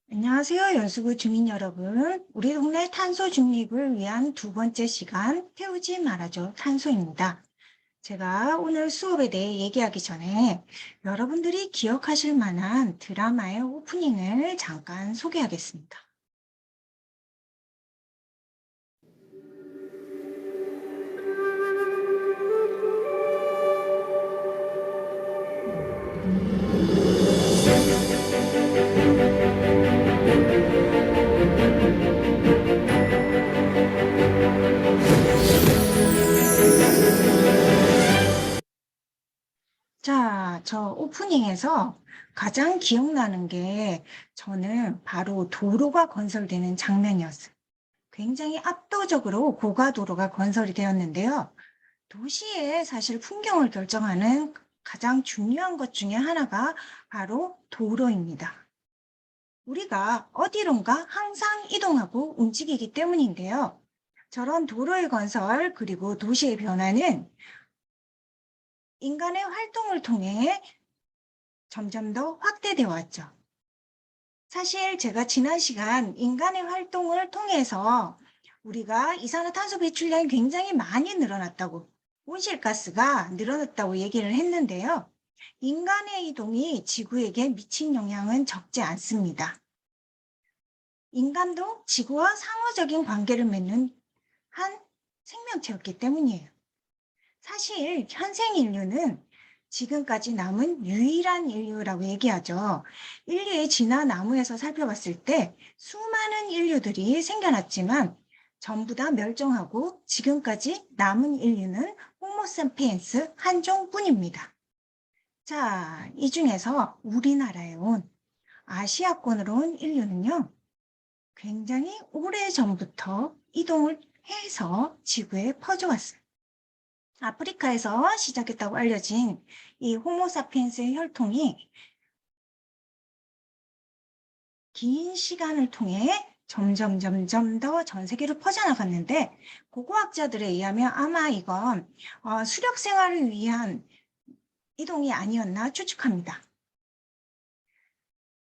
안녕하세요, 연수구 주민 여러분. 우리 동네 탄소 중립을 위한 두 번째 시간 태우지 말아줘 탄소입니다. 제가 오늘 수업에 대해 얘기하기 전에 여러분들이 기억하실 만한 드라마의 오프닝을 잠깐 소개하겠습니다. 자, 저 오프닝에서 가장 기억나는 게 저는 바로 도로가 건설되는 장면이었어요. 굉장히 압도적으로 고가도로가 건설이 되었는데요. 도시의 사실 풍경을 결정하는 가장 중요한 것 중에 하나가 바로 도로입니다. 우리가 어디론가 항상 이동하고 움직이기 때문인데요. 저런 도로의 건설 그리고 도시의 변화는 인간의 활동을 통해 점점 더 확대되어 왔죠. 사실 제가 지난 시간 인간의 활동을 통해서 우리가 이산화탄소 배출량이 굉장히 많이 늘어났다고, 온실가스가 늘어났다고 얘기를 했는데요. 인간의 이동이 지구에게 미친 영향은 적지 않습니다. 인간도 지구와 상호적인 관계를 맺는 한 생명체였기 때문이에요. 사실 현생 인류는 지금까지 남은 유일한 인류라고 얘기하죠. 인류의 진화 나무에서 살펴봤을 때 수많은 인류들이 생겨났지만 전부 다 멸종하고 지금까지 남은 인류는 호모사피엔스 한 종뿐입니다. 자, 이 중에서 우리나라에 온 아시아권으로 온 인류는요, 굉장히 오래전부터 이동을 해서 지구에 퍼져왔어요. 아프리카에서 시작했다고 알려진 이 호모사피엔스의 혈통이 긴 시간을 통해 점점 더 전 세계로 퍼져나갔는데, 고고학자들에 의하면 아마 이건 수렵 생활을 위한 이동이 아니었나 추측합니다.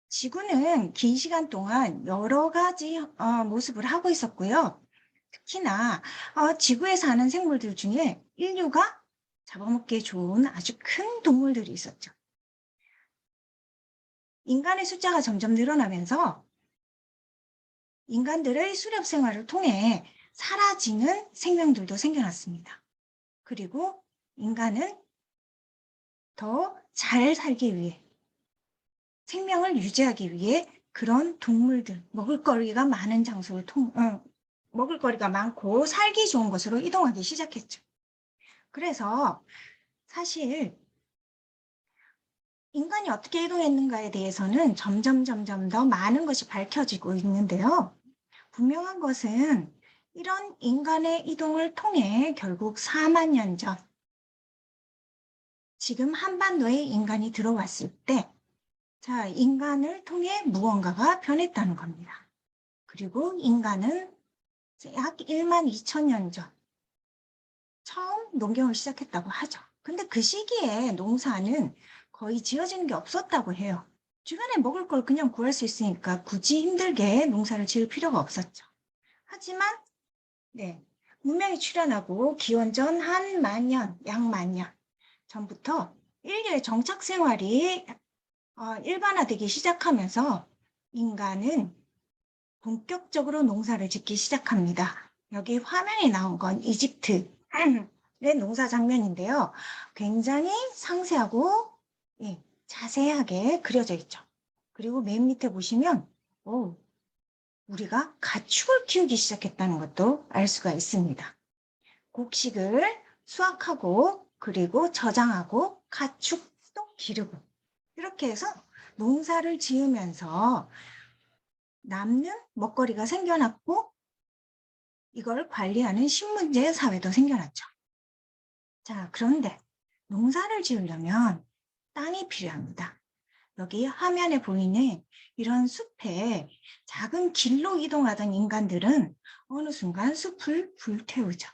지구는 긴 시간 동안 여러 가지 모습을 하고 있었고요. 특히나 지구에 사는 생물들 중에 인류가 잡아먹기에 좋은 아주 큰 동물들이 있었죠. 인간의 숫자가 점점 늘어나면서 인간들의 수렵 생활을 통해 사라지는 생명들도 생겨났습니다. 그리고 인간은 더 잘 살기 위해, 생명을 유지하기 위해 그런 동물들, 먹을거리가 많은 장소를 먹을거리가 많고 살기 좋은 곳으로 이동하기 시작했죠. 그래서 사실 인간이 어떻게 이동했는가에 대해서는 점점 더 많은 것이 밝혀지고 있는데요. 분명한 것은 이런 인간의 이동을 통해 결국 4만 년 전, 지금 한반도에 인간이 들어왔을 때, 자, 인간을 통해 무언가가 변했다는 겁니다. 그리고 인간은 약 1만 2천 년 전, 처음 농경을 시작했다고 하죠. 근데 그 시기에 농사는 거의 지어지는 게 없었다고 해요. 주변에 먹을 걸 그냥 구할 수 있으니까 굳이 힘들게 농사를 지을 필요가 없었죠. 하지만 네, 문명이 출현하고 기원전 한 만년, 약 만년 전부터 인류의 정착 생활이 일반화되기 시작하면서 인간은 본격적으로 농사를 짓기 시작합니다. 여기 화면에 나온 건 이집트의 농사 장면인데요. 굉장히 상세하고 예, 자세하게 그려져 있죠. 그리고 맨 밑에 보시면 우리가 가축을 키우기 시작했다는 것도 알 수가 있습니다. 곡식을 수확하고 그리고 저장하고 가축도 기르고 이렇게 해서 농사를 지으면서 남는 먹거리가 생겨났고 이걸 관리하는 신문제 사회도 생겨났죠. 자, 그런데 농사를 지으려면 땅이 필요합니다. 여기 화면에 보이는 이런 숲에 작은 길로 이동하던 인간들은 어느 순간 숲을 불태우죠.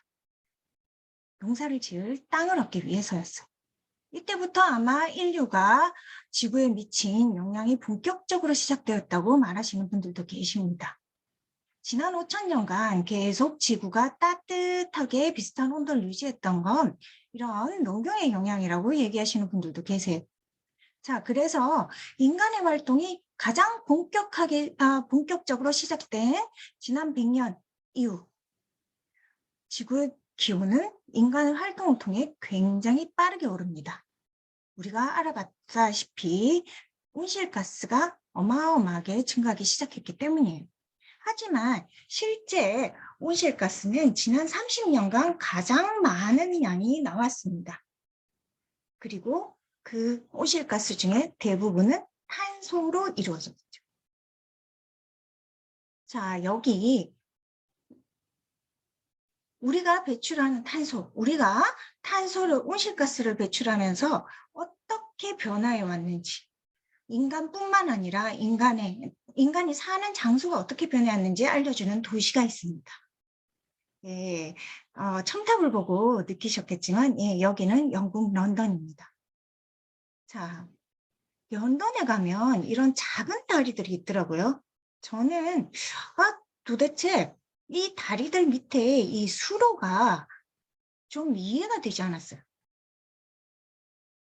농사를 지을 땅을 얻기 위해서였어요. 이때부터 아마 인류가 지구에 미친 영향이 본격적으로 시작되었다고 말하시는 분들도 계십니다. 지난 5,000년간 계속 지구가 따뜻하게 비슷한 온도를 유지했던 건 이런 농경의 영향이라고 얘기하시는 분들도 계세요. 자, 그래서 인간의 활동이 가장 본격적으로 시작된 지난 100년 이후 지구의 기온은 인간의 활동을 통해 굉장히 빠르게 오릅니다. 우리가 알아봤다시피 온실가스가 어마어마하게 증가하기 시작했기 때문이에요. 하지만 실제 온실가스는 지난 30년간 가장 많은 양이 나왔습니다. 그리고 그 온실가스 중에 대부분은 탄소로 이루어졌죠. 자, 여기 우리가 배출하는 탄소, 우리가 탄소를, 온실가스를 배출하면서 어떻게 변화해 왔는지, 인간뿐만 아니라 인간이 사는 장소가 어떻게 변해왔는지 알려주는 도시가 있습니다. 예, 첨탑을 보고 느끼셨겠지만, 예, 여기는 영국 런던입니다. 자, 런던에 가면 이런 작은 다리들이 있더라고요. 저는 도대체 이 다리들 밑에 이 수로가 좀 이해가 되지 않았어요.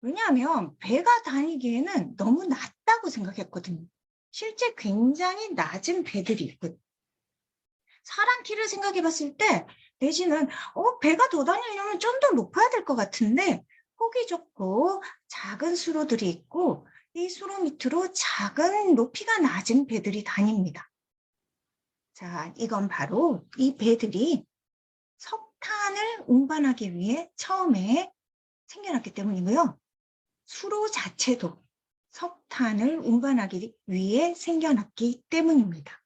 왜냐하면 배가 다니기에는 너무 낮다고 생각했거든요. 실제 굉장히 낮은 배들이 있거든요. 사람 키를 생각해 봤을 때 내지는 배가 더 다니려면 좀 더 높아야 될 것 같은데 폭이 좁고 작은 수로들이 있고 이 수로 밑으로 작은 높이가 낮은 배들이 다닙니다. 자, 이건 바로 이 배들이 석탄을 운반하기 위해 처음에 생겨났기 때문이고요. 수로 자체도 석탄을 운반하기 위해 생겨났기 때문입니다.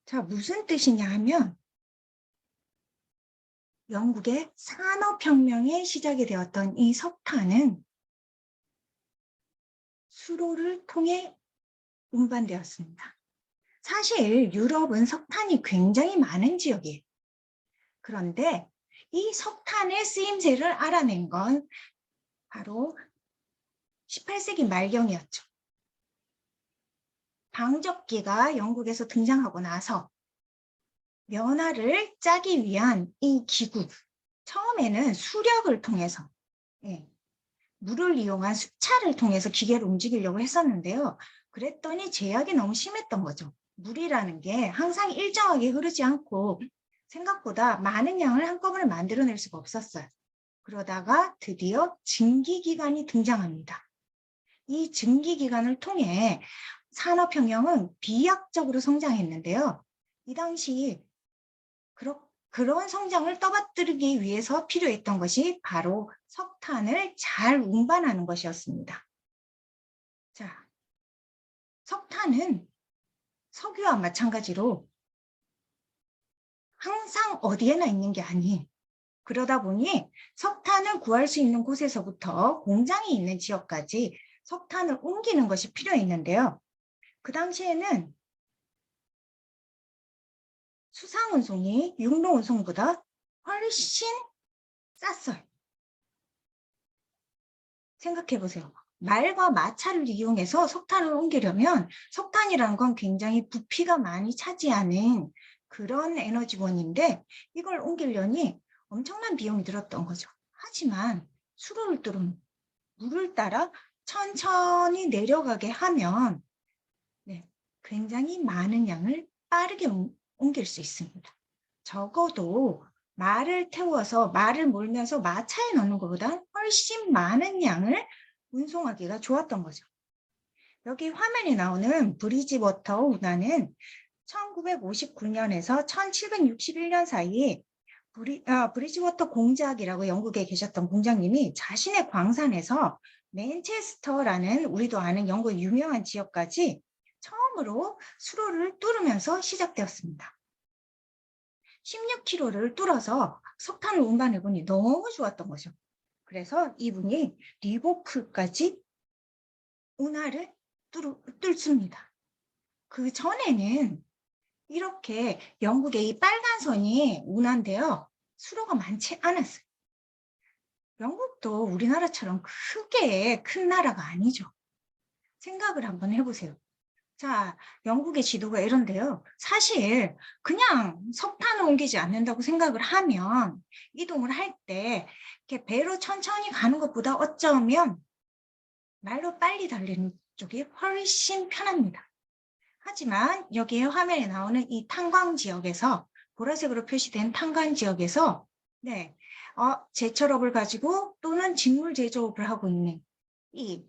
자, 무슨 뜻이냐 하면 영국의 산업혁명의 시작이 되었던 이 석탄은 수로를 통해 운반되었습니다. 사실 유럽은 석탄이 굉장히 많은 지역이에요. 그런데 이 석탄의 쓰임새를 알아낸 건 바로 18세기 말경이었죠. 방적기가 영국에서 등장하고 나서 면화를 짜기 위한 이 기구, 처음에는 수력을 통해서 물을 이용한 수차를 통해서 기계를 움직이려고 했었는데요. 그랬더니 제약이 너무 심했던 거죠. 물이라는 게 항상 일정하게 흐르지 않고 생각보다 많은 양을 한꺼번에 만들어낼 수가 없었어요. 그러다가 드디어 증기기관이 등장합니다. 이 증기기관을 통해 산업혁명은 비약적으로 성장했는데요. 이 당시 그런 성장을 떠받들기 위해서 필요했던 것이 바로 석탄을 잘 운반하는 것이었습니다. 자, 석탄은 석유와 마찬가지로 항상 어디에나 있는 게 아니에요. 그러다 보니 석탄을 구할 수 있는 곳에서부터 공장이 있는 지역까지 석탄을 옮기는 것이 필요했는데요. 그 당시에는 수상운송이 육로운송보다 훨씬 쌌어요. 생각해 보세요. 말과 마차를 이용해서 석탄을 옮기려면 석탄이라는 건 굉장히 부피가 많이 차지하는 그런 에너지원인데 이걸 옮기려니 엄청난 비용이 들었던 거죠. 하지만 수로를 뚫으면 물을 따라 천천히 내려가게 하면 굉장히 많은 양을 빠르게 옮길 수 있습니다. 적어도 말을 태워서 말을 몰면서 마차에 넣는 것보다 훨씬 많은 양을 운송하기가 좋았던 거죠. 여기 화면에 나오는 브리지워터 운하는 1959년에서 1761년 사이에 브리지워터 공작이라고 영국에 계셨던 공장님이 자신의 광산에서 맨체스터라는 우리도 아는 영국의 유명한 지역까지 처음으로 수로를 뚫으면서 시작되었습니다. 16km를 뚫어서 석탄을 운반해보니 너무 좋았던 거죠. 그래서 이분이 리버풀까지 운하를 뚫습니다. 그 전에는 이렇게 영국의 이 빨간 선이 운하인데요. 수로가 많지 않았어요. 영국도 우리나라처럼 크게 큰 나라가 아니죠. 생각을 한번 해보세요. 자, 영국의 지도가 이런데요. 사실 그냥 석탄을 옮기지 않는다고 생각을 하면 이동을 할 때 이렇게 배로 천천히 가는 것보다 어쩌면 말로 빨리 달리는 쪽이 훨씬 편합니다. 하지만 여기에 화면에 나오는 이 탄광 지역에서 보라색으로 표시된 탄광 지역에서 네, 제철업을 가지고 또는 직물 제조업을 하고 있는 이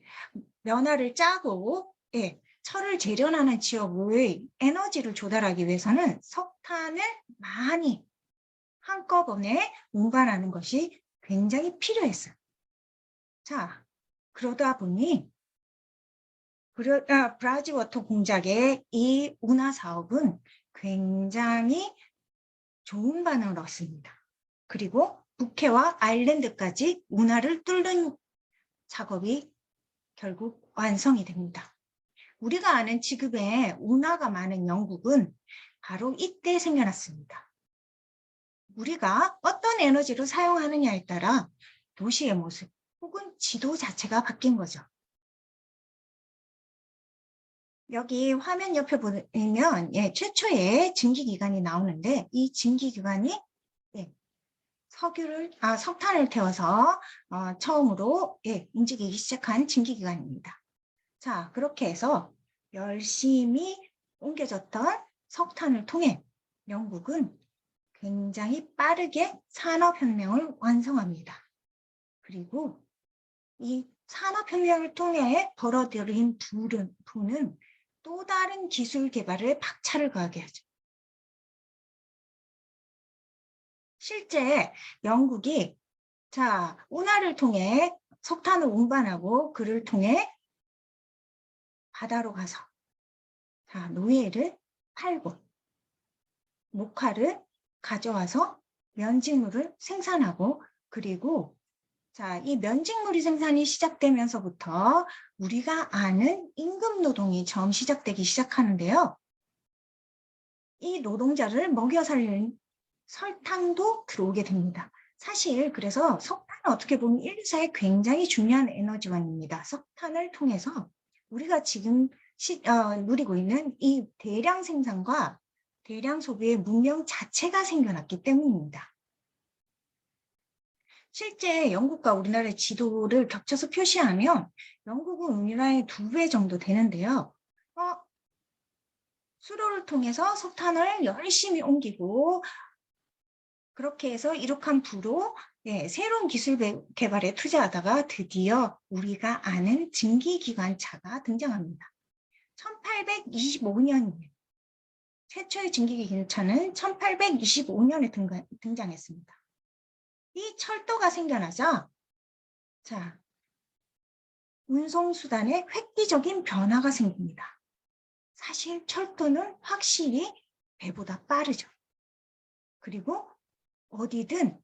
면화를 짜고 철을 재련하는 지역의 에너지를 조달하기 위해서는 석탄을 많이 한꺼번에 운반하는 것이 굉장히 필요했어요. 자, 그러다 보니 브라지워터 공작의 이 운하 사업은 굉장히 좋은 반응을 얻습니다. 그리고 북해와 아일랜드까지 운하를 뚫는 작업이 결국 완성이 됩니다. 우리가 아는 지금의 운하가 많은 영국은 바로 이때 생겨났습니다. 우리가 어떤 에너지를 사용하느냐에 따라 도시의 모습 혹은 지도 자체가 바뀐 거죠. 여기 화면 옆에 보면 최초의 증기기관이 나오는데 이 증기기관이 석탄을 태워서 처음으로 움직이기 시작한 증기기관입니다. 자, 그렇게 해서 열심히 옮겨졌던 석탄을 통해 영국은 굉장히 빠르게 산업혁명을 완성합니다. 그리고 이 산업혁명을 통해 벌어들인 부는 또 다른 기술 개발에 박차를 가하게 하죠. 실제 영국이 운하를 통해 석탄을 운반하고 그를 통해 바다로 가서 노예를 팔고 목화를 가져와서 면직물을 생산하고 그리고 이 면직물이 생산이 시작되면서부터 우리가 아는 임금노동이 처음 시작되기 시작하는데요. 이 노동자를 먹여 살리는 설탕도 들어오게 됩니다. 사실 그래서 석탄은 어떻게 보면 인류사에 굉장히 중요한 에너지원입니다. 석탄을 통해서 우리가 지금 누리고 있는 이 대량 생산과 대량 소비의 문명 자체가 생겨났기 때문입니다. 실제 영국과 우리나라의 지도를 겹쳐서 표시하면 영국은 우리나라의 2배 정도 되는데요. 수로를 통해서 석탄을 열심히 옮기고 그렇게 해서 이룩한 부로 새로운 기술 개발에 투자하다가 드디어 우리가 아는 증기기관차가 등장합니다. 1825년이에요. 최초의 증기기관차는 1825년에 등장했습니다. 이 철도가 생겨나자 운송수단에 획기적인 변화가 생깁니다. 사실 철도는 확실히 배보다 빠르죠. 그리고 어디든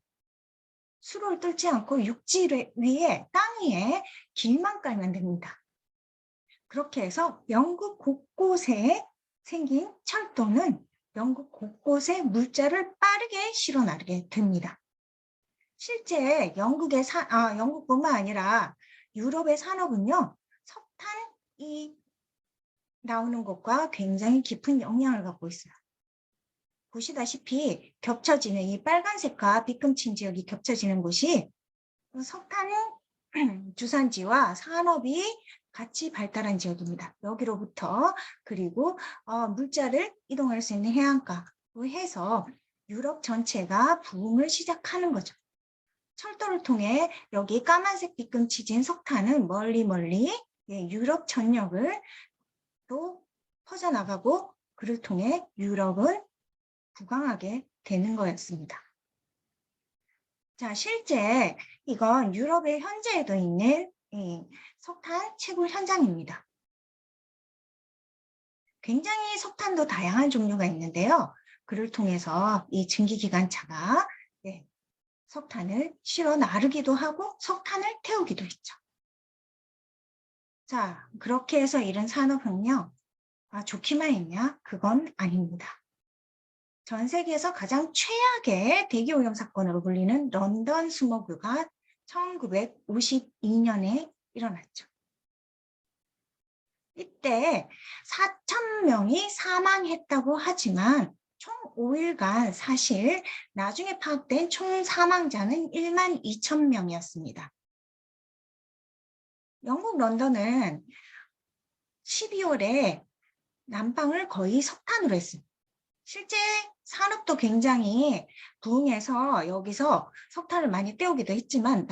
수로를 뚫지 않고 육지 위에 땅 위에 길만 깔면 됩니다. 그렇게 해서 영국 곳곳에 생긴 철도는 영국 곳곳에 물자를 빠르게 실어 나르게 됩니다. 실제 영국뿐만 아니라 유럽의 산업은요, 석탄이 나오는 곳과 굉장히 깊은 영향을 갖고 있어요. 보시다시피 겹쳐지는 이 빨간색과 빗금친 지역이 겹쳐지는 곳이 석탄 주산지와 산업이 같이 발달한 지역입니다. 여기로부터 그리고 물자를 이동할 수 있는 해안가로 해서 유럽 전체가 부흥을 시작하는 거죠. 철도를 통해 여기 까만색 빗금치진 석탄은 멀리 유럽 전역을 또 퍼져나가고 그를 통해 유럽은 부강하게 되는 거였습니다. 자, 실제 이건 유럽의 현재에도 있는 석탄 채굴 현장입니다. 굉장히 석탄도 다양한 종류가 있는데요. 그를 통해서 이 증기기관차가 석탄을 실어 나르기도 하고 석탄을 태우기도 했죠. 자, 그렇게 해서 이런 산업혁명 좋기만 했냐? 그건 아닙니다. 전 세계에서 가장 최악의 대기오염 사건으로 불리는 런던 스모그가 1952년에 일어났죠. 이때 4,000명이 사망했다고 하지만 총 5일간 사실 나중에 파악된 총 사망자는 12,000명이었습니다. 영국 런던은 12월에 난방을 거의 석탄으로 했습니다. 실제 산업도 굉장히 부흥해서 여기서 석탄을 많이 떼오기도 했지만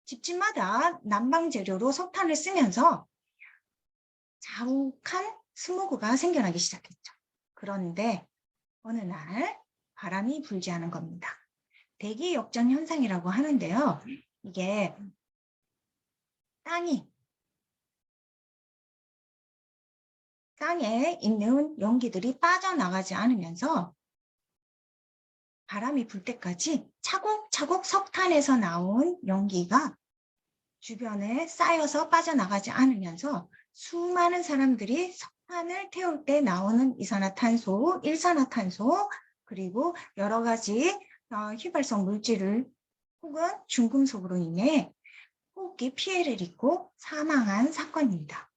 집집마다 난방 재료로 석탄을 쓰면서 자욱한 스모그가 생겨나기 시작했죠. 그런데 어느 날 바람이 불지 않은 겁니다. 대기 역전 현상이라고 하는데요. 이게 땅에 있는 연기들이 빠져나가지 않으면서 바람이 불 때까지 차곡차곡 석탄에서 나온 연기가 주변에 쌓여서 빠져나가지 않으면서 수많은 사람들이 석탄을 태울 때 나오는 이산화탄소, 일산화탄소, 그리고 여러 가지 휘발성 물질을 혹은 중금속으로 인해 호흡기 피해를 입고 사망한 사건입니다.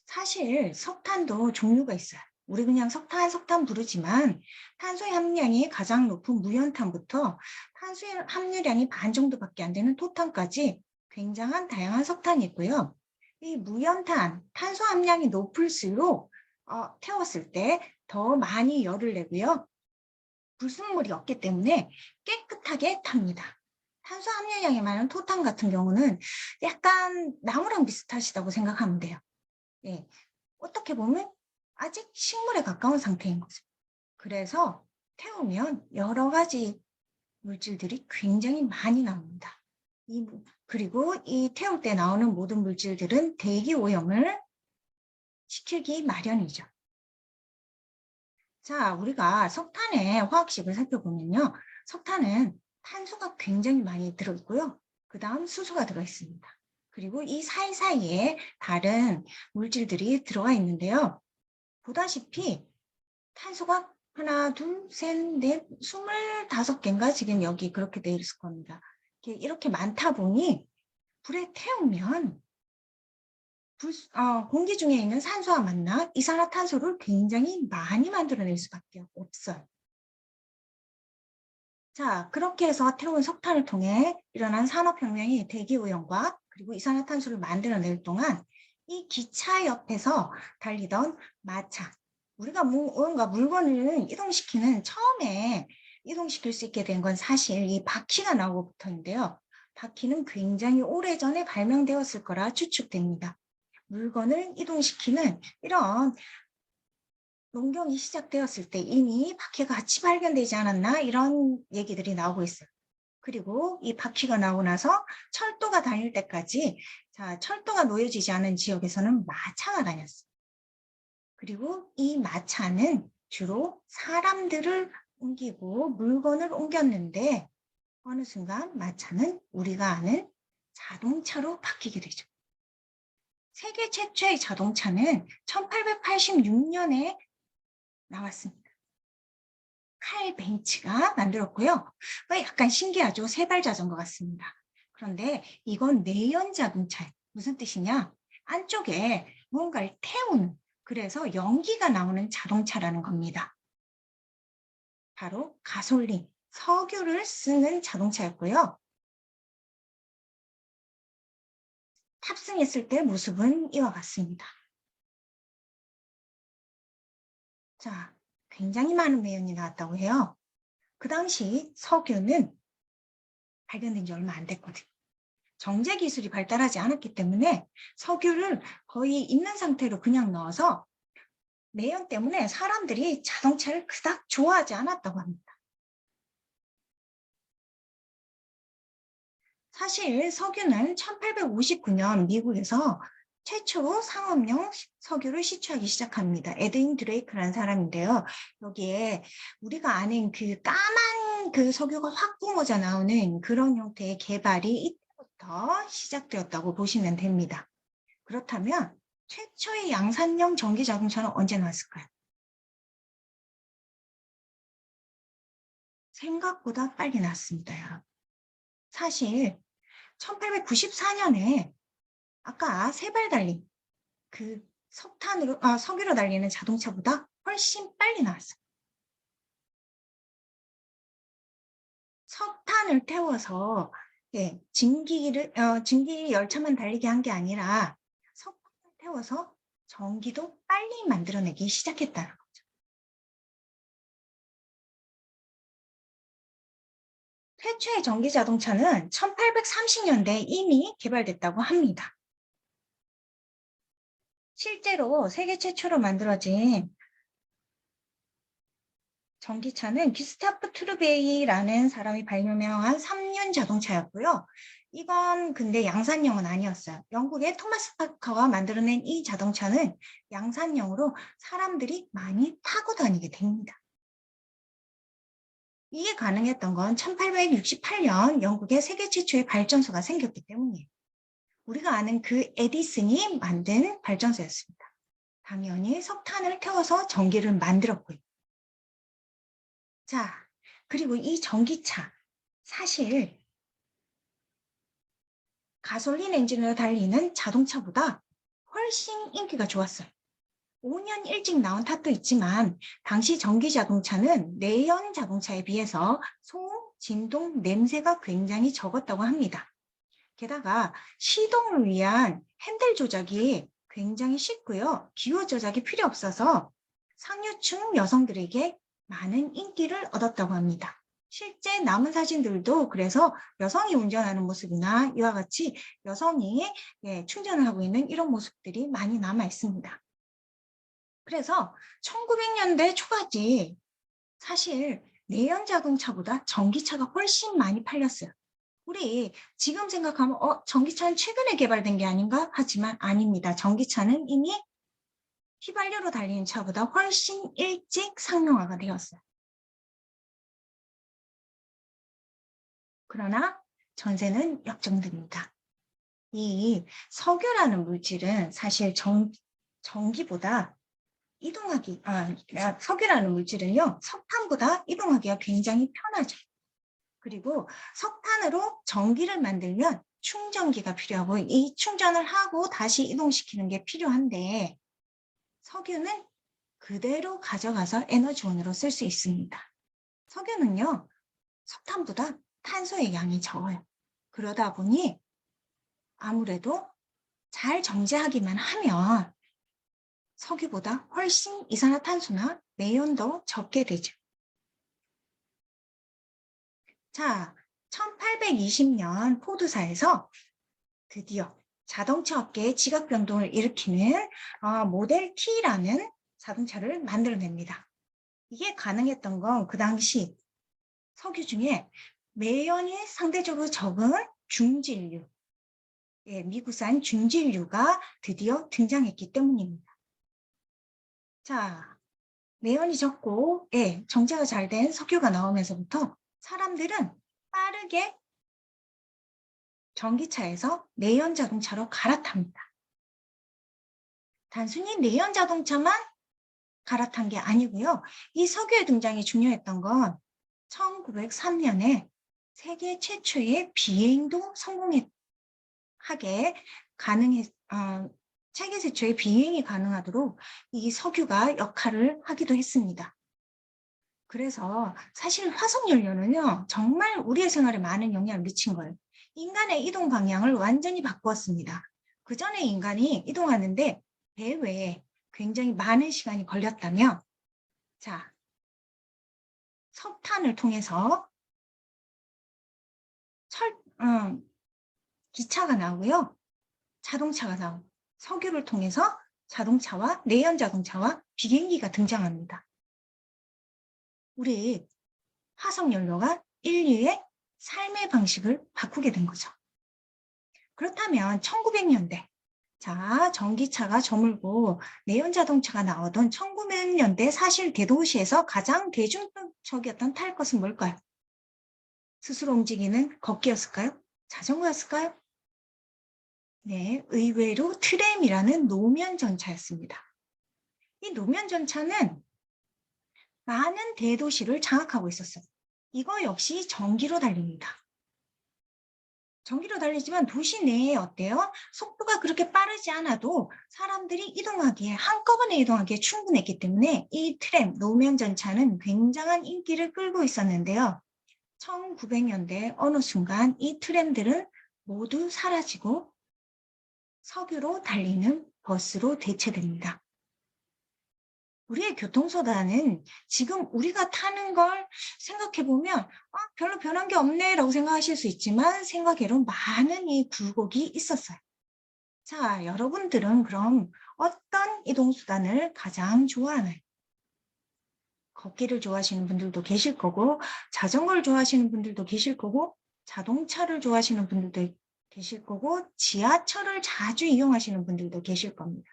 사실 석탄도 종류가 있어요. 우리 그냥 석탄 부르지만 탄소의 함량이 가장 높은 무연탄부터 탄소의 함유량이 반 정도밖에 안 되는 토탄까지 굉장한 다양한 석탄이 있고요. 이 무연탄, 탄소 함량이 높을수록 태웠을 때 더 많이 열을 내고요. 불순물이 없기 때문에 깨끗하게 탑니다. 탄소 함유량이 많은 토탄 같은 경우는 약간 나무랑 비슷하시다고 생각하면 돼요. 예, 어떻게 보면 아직 식물에 가까운 상태인 거죠. 그래서 태우면 여러 가지 물질들이 굉장히 많이 나옵니다. 그리고 이 태울 때 나오는 모든 물질들은 대기 오염을 시키기 마련이죠. 자, 우리가 석탄의 화학식을 살펴보면요. 석탄은 탄소가 굉장히 많이 들어있고요. 그 다음 수소가 들어있습니다. 그리고 이 사이사이에 다른 물질들이 들어가 있는데요. 보다시피 탄소가 하나, 둘, 셋, 넷, 25개인가 지금 여기 그렇게 돼 있을 겁니다. 이렇게 많다 보니 불에 태우면 공기 중에 있는 산소와 만나 이산화탄소를 굉장히 많이 만들어낼 수밖에 없어요. 자, 그렇게 해서 태운 석탄을 통해 일어난 산업혁명이 대기오염과 그리고 이산화탄소를 만들어낼 동안 이 기차 옆에서 달리던 마차, 우리가 뭔가 물건을 이동시키는 처음에 이동시킬 수 있게 된 건 사실 이 바퀴가 나오고부터인데요. 바퀴는 굉장히 오래전에 발명되었을 거라 추측됩니다. 물건을 이동시키는 이런 농경이 시작되었을 때 이미 바퀴가 같이 발견되지 않았나 이런 얘기들이 나오고 있어요. 그리고 이 바퀴가 나오고 나서 철도가 다닐 때까지 철도가 놓여지지 않은 지역에서는 마차가 다녔어요. 그리고 이 마차는 주로 사람들을 옮기고 물건을 옮겼는데 어느 순간 마차는 우리가 아는 자동차로 바뀌게 되죠. 세계 최초의 자동차는 1886년에 나왔습니다. 칼 벤츠가 만들었고요. 약간 신기하죠? 세발 자전거 같습니다. 그런데 이건 내연 자동차예요. 무슨 뜻이냐? 안쪽에 무언가를 태우는, 그래서 연기가 나오는 자동차라는 겁니다. 바로 가솔린, 석유를 쓰는 자동차였고요. 탑승했을 때 모습은 이와 같습니다. 자, 굉장히 많은 매연이 나왔다고 해요. 그 당시 석유는 발견된 지 얼마 안 됐거든요. 정제 기술이 발달하지 않았기 때문에 석유를 거의 있는 상태로 그냥 넣어서 매연 때문에 사람들이 자동차를 그닥 좋아하지 않았다고 합니다. 사실 석유는 1859년 미국에서 최초로 상업용 석유를 시추하기 시작합니다. 에드윈 드레이크라는 사람인데요. 여기에 우리가 아는 그 까만 그 석유가 확 뿜어져 나오는 그런 형태의 개발이 이때부터 시작되었다고 보시면 됩니다. 그렇다면 최초의 양산형 전기 자동차는 언제 나왔을까요? 생각보다 빨리 나왔습니다, 여러분. 사실 1894년에 아까 세 발 달린 그 석유로 달리는 자동차보다 훨씬 빨리 나왔어요. 석탄을 태워서 증기 열차만 달리게 한 게 아니라 석탄을 태워서 전기도 빨리 만들어내기 시작했다는 거죠. 최초의 전기 자동차는 1830년대에 이미 개발됐다고 합니다. 실제로 세계 최초로 만들어진 전기차는 기스타프 트루베이라는 사람이 발명한 3륜 자동차였고요. 이건 근데 양산형은 아니었어요. 영국의 토마스 파커가 만들어낸 이 자동차는 양산형으로 사람들이 많이 타고 다니게 됩니다. 이게 가능했던 건 1868년 영국에 세계 최초의 발전소가 생겼기 때문이에요. 우리가 아는 그 에디슨이 만든 발전소였습니다. 당연히 석탄을 태워서 전기를 만들었고요. 자, 그리고 이 전기차, 사실 가솔린 엔진으로 달리는 자동차보다 훨씬 인기가 좋았어요. 5년 일찍 나온 탓도 있지만 당시 전기 자동차는 내연 자동차에 비해서 소음, 진동, 냄새가 굉장히 적었다고 합니다. 게다가 시동을 위한 핸들 조작이 굉장히 쉽고요. 기호 조작이 필요 없어서 상류층 여성들에게 많은 인기를 얻었다고 합니다. 실제 남은 사진들도 그래서 여성이 운전하는 모습이나 이와 같이 여성이 충전을 하고 있는 이런 모습들이 많이 남아 있습니다. 그래서 1900년대 초까지 사실 내연 자동차보다 전기차가 훨씬 많이 팔렸어요. 우리 지금 생각하면 전기차는 최근에 개발된 게 아닌가? 하지만 아닙니다. 전기차는 이미 휘발유로 달리는 차보다 훨씬 일찍 상용화가 되었어요. 그러나 전세는 역정됩니다. 이 석유라는 물질은 사실 전기보다 석유라는 물질은요, 석탄보다 이동하기가 굉장히 편하죠. 그리고 석탄으로 전기를 만들면 충전기가 필요하고 이 충전을 하고 다시 이동시키는 게 필요한데 석유는 그대로 가져가서 에너지원으로 쓸 수 있습니다. 석유는요, 석탄보다 탄소의 양이 적어요. 그러다 보니 아무래도 잘 정제하기만 하면 석유보다 훨씬 이산화탄소나 매연도 적게 되죠. 자, 1820년 포드사에서 드디어 자동차 업계의 지각 변동을 일으키는 모델 T라는 자동차를 만들어냅니다. 이게 가능했던 건 그 당시 석유 중에 매연이 상대적으로 적은 중진류, 미국산 중진류가 드디어 등장했기 때문입니다. 자, 매연이 적고 정제가 잘 된 석유가 나오면서부터 사람들은 빠르게 전기차에서 내연 자동차로 갈아탑니다. 단순히 내연 자동차만 갈아탄 게 아니고요. 이 석유의 등장이 중요했던 건 1903년에 세계 최초의 비행도 세계 최초의 비행이 가능하도록 이 석유가 역할을 하기도 했습니다. 그래서 사실 화석연료는요, 정말 우리의 생활에 많은 영향을 미친 거예요. 인간의 이동 방향을 완전히 바꾸었습니다. 그 전에 인간이 이동하는데 배외에 굉장히 많은 시간이 걸렸다면, 자, 석탄을 통해서 기차가 나오고요, 자동차가 나오고, 석유를 통해서 자동차와 내연 자동차와 비행기가 등장합니다. 우리 화석연료가 인류의 삶의 방식을 바꾸게 된 거죠. 그렇다면 1900년대, 자, 전기차가 저물고 내연 자동차가 나오던 1900년대 사실 대도시에서 가장 대중적이었던 탈 것은 뭘까요? 스스로 움직이는 걷기였을까요? 자전거였을까요? 네, 의외로 트램이라는 노면 전차였습니다. 이 노면 전차는 많은 대도시를 장악하고 있었어요. 이거 역시 전기로 달립니다. 전기로 달리지만 도시 내에 어때요? 속도가 그렇게 빠르지 않아도 사람들이 이동하기에 한꺼번에 이동하기에 충분했기 때문에 이 트램, 노면 전차는 굉장한 인기를 끌고 있었는데요. 1900년대 어느 순간 이 트램들은 모두 사라지고 석유로 달리는 버스로 대체됩니다. 우리의 교통수단은 지금 우리가 타는 걸 생각해보면 별로 변한 게 없네 라고 생각하실 수 있지만 생각외로 많은 이 굴곡이 있었어요. 자, 여러분들은 그럼 어떤 이동수단을 가장 좋아하나요? 걷기를 좋아하시는 분들도 계실 거고 자전거를 좋아하시는 분들도 계실 거고 자동차를 좋아하시는 분들도 계실 거고 지하철을 자주 이용하시는 분들도 계실 겁니다.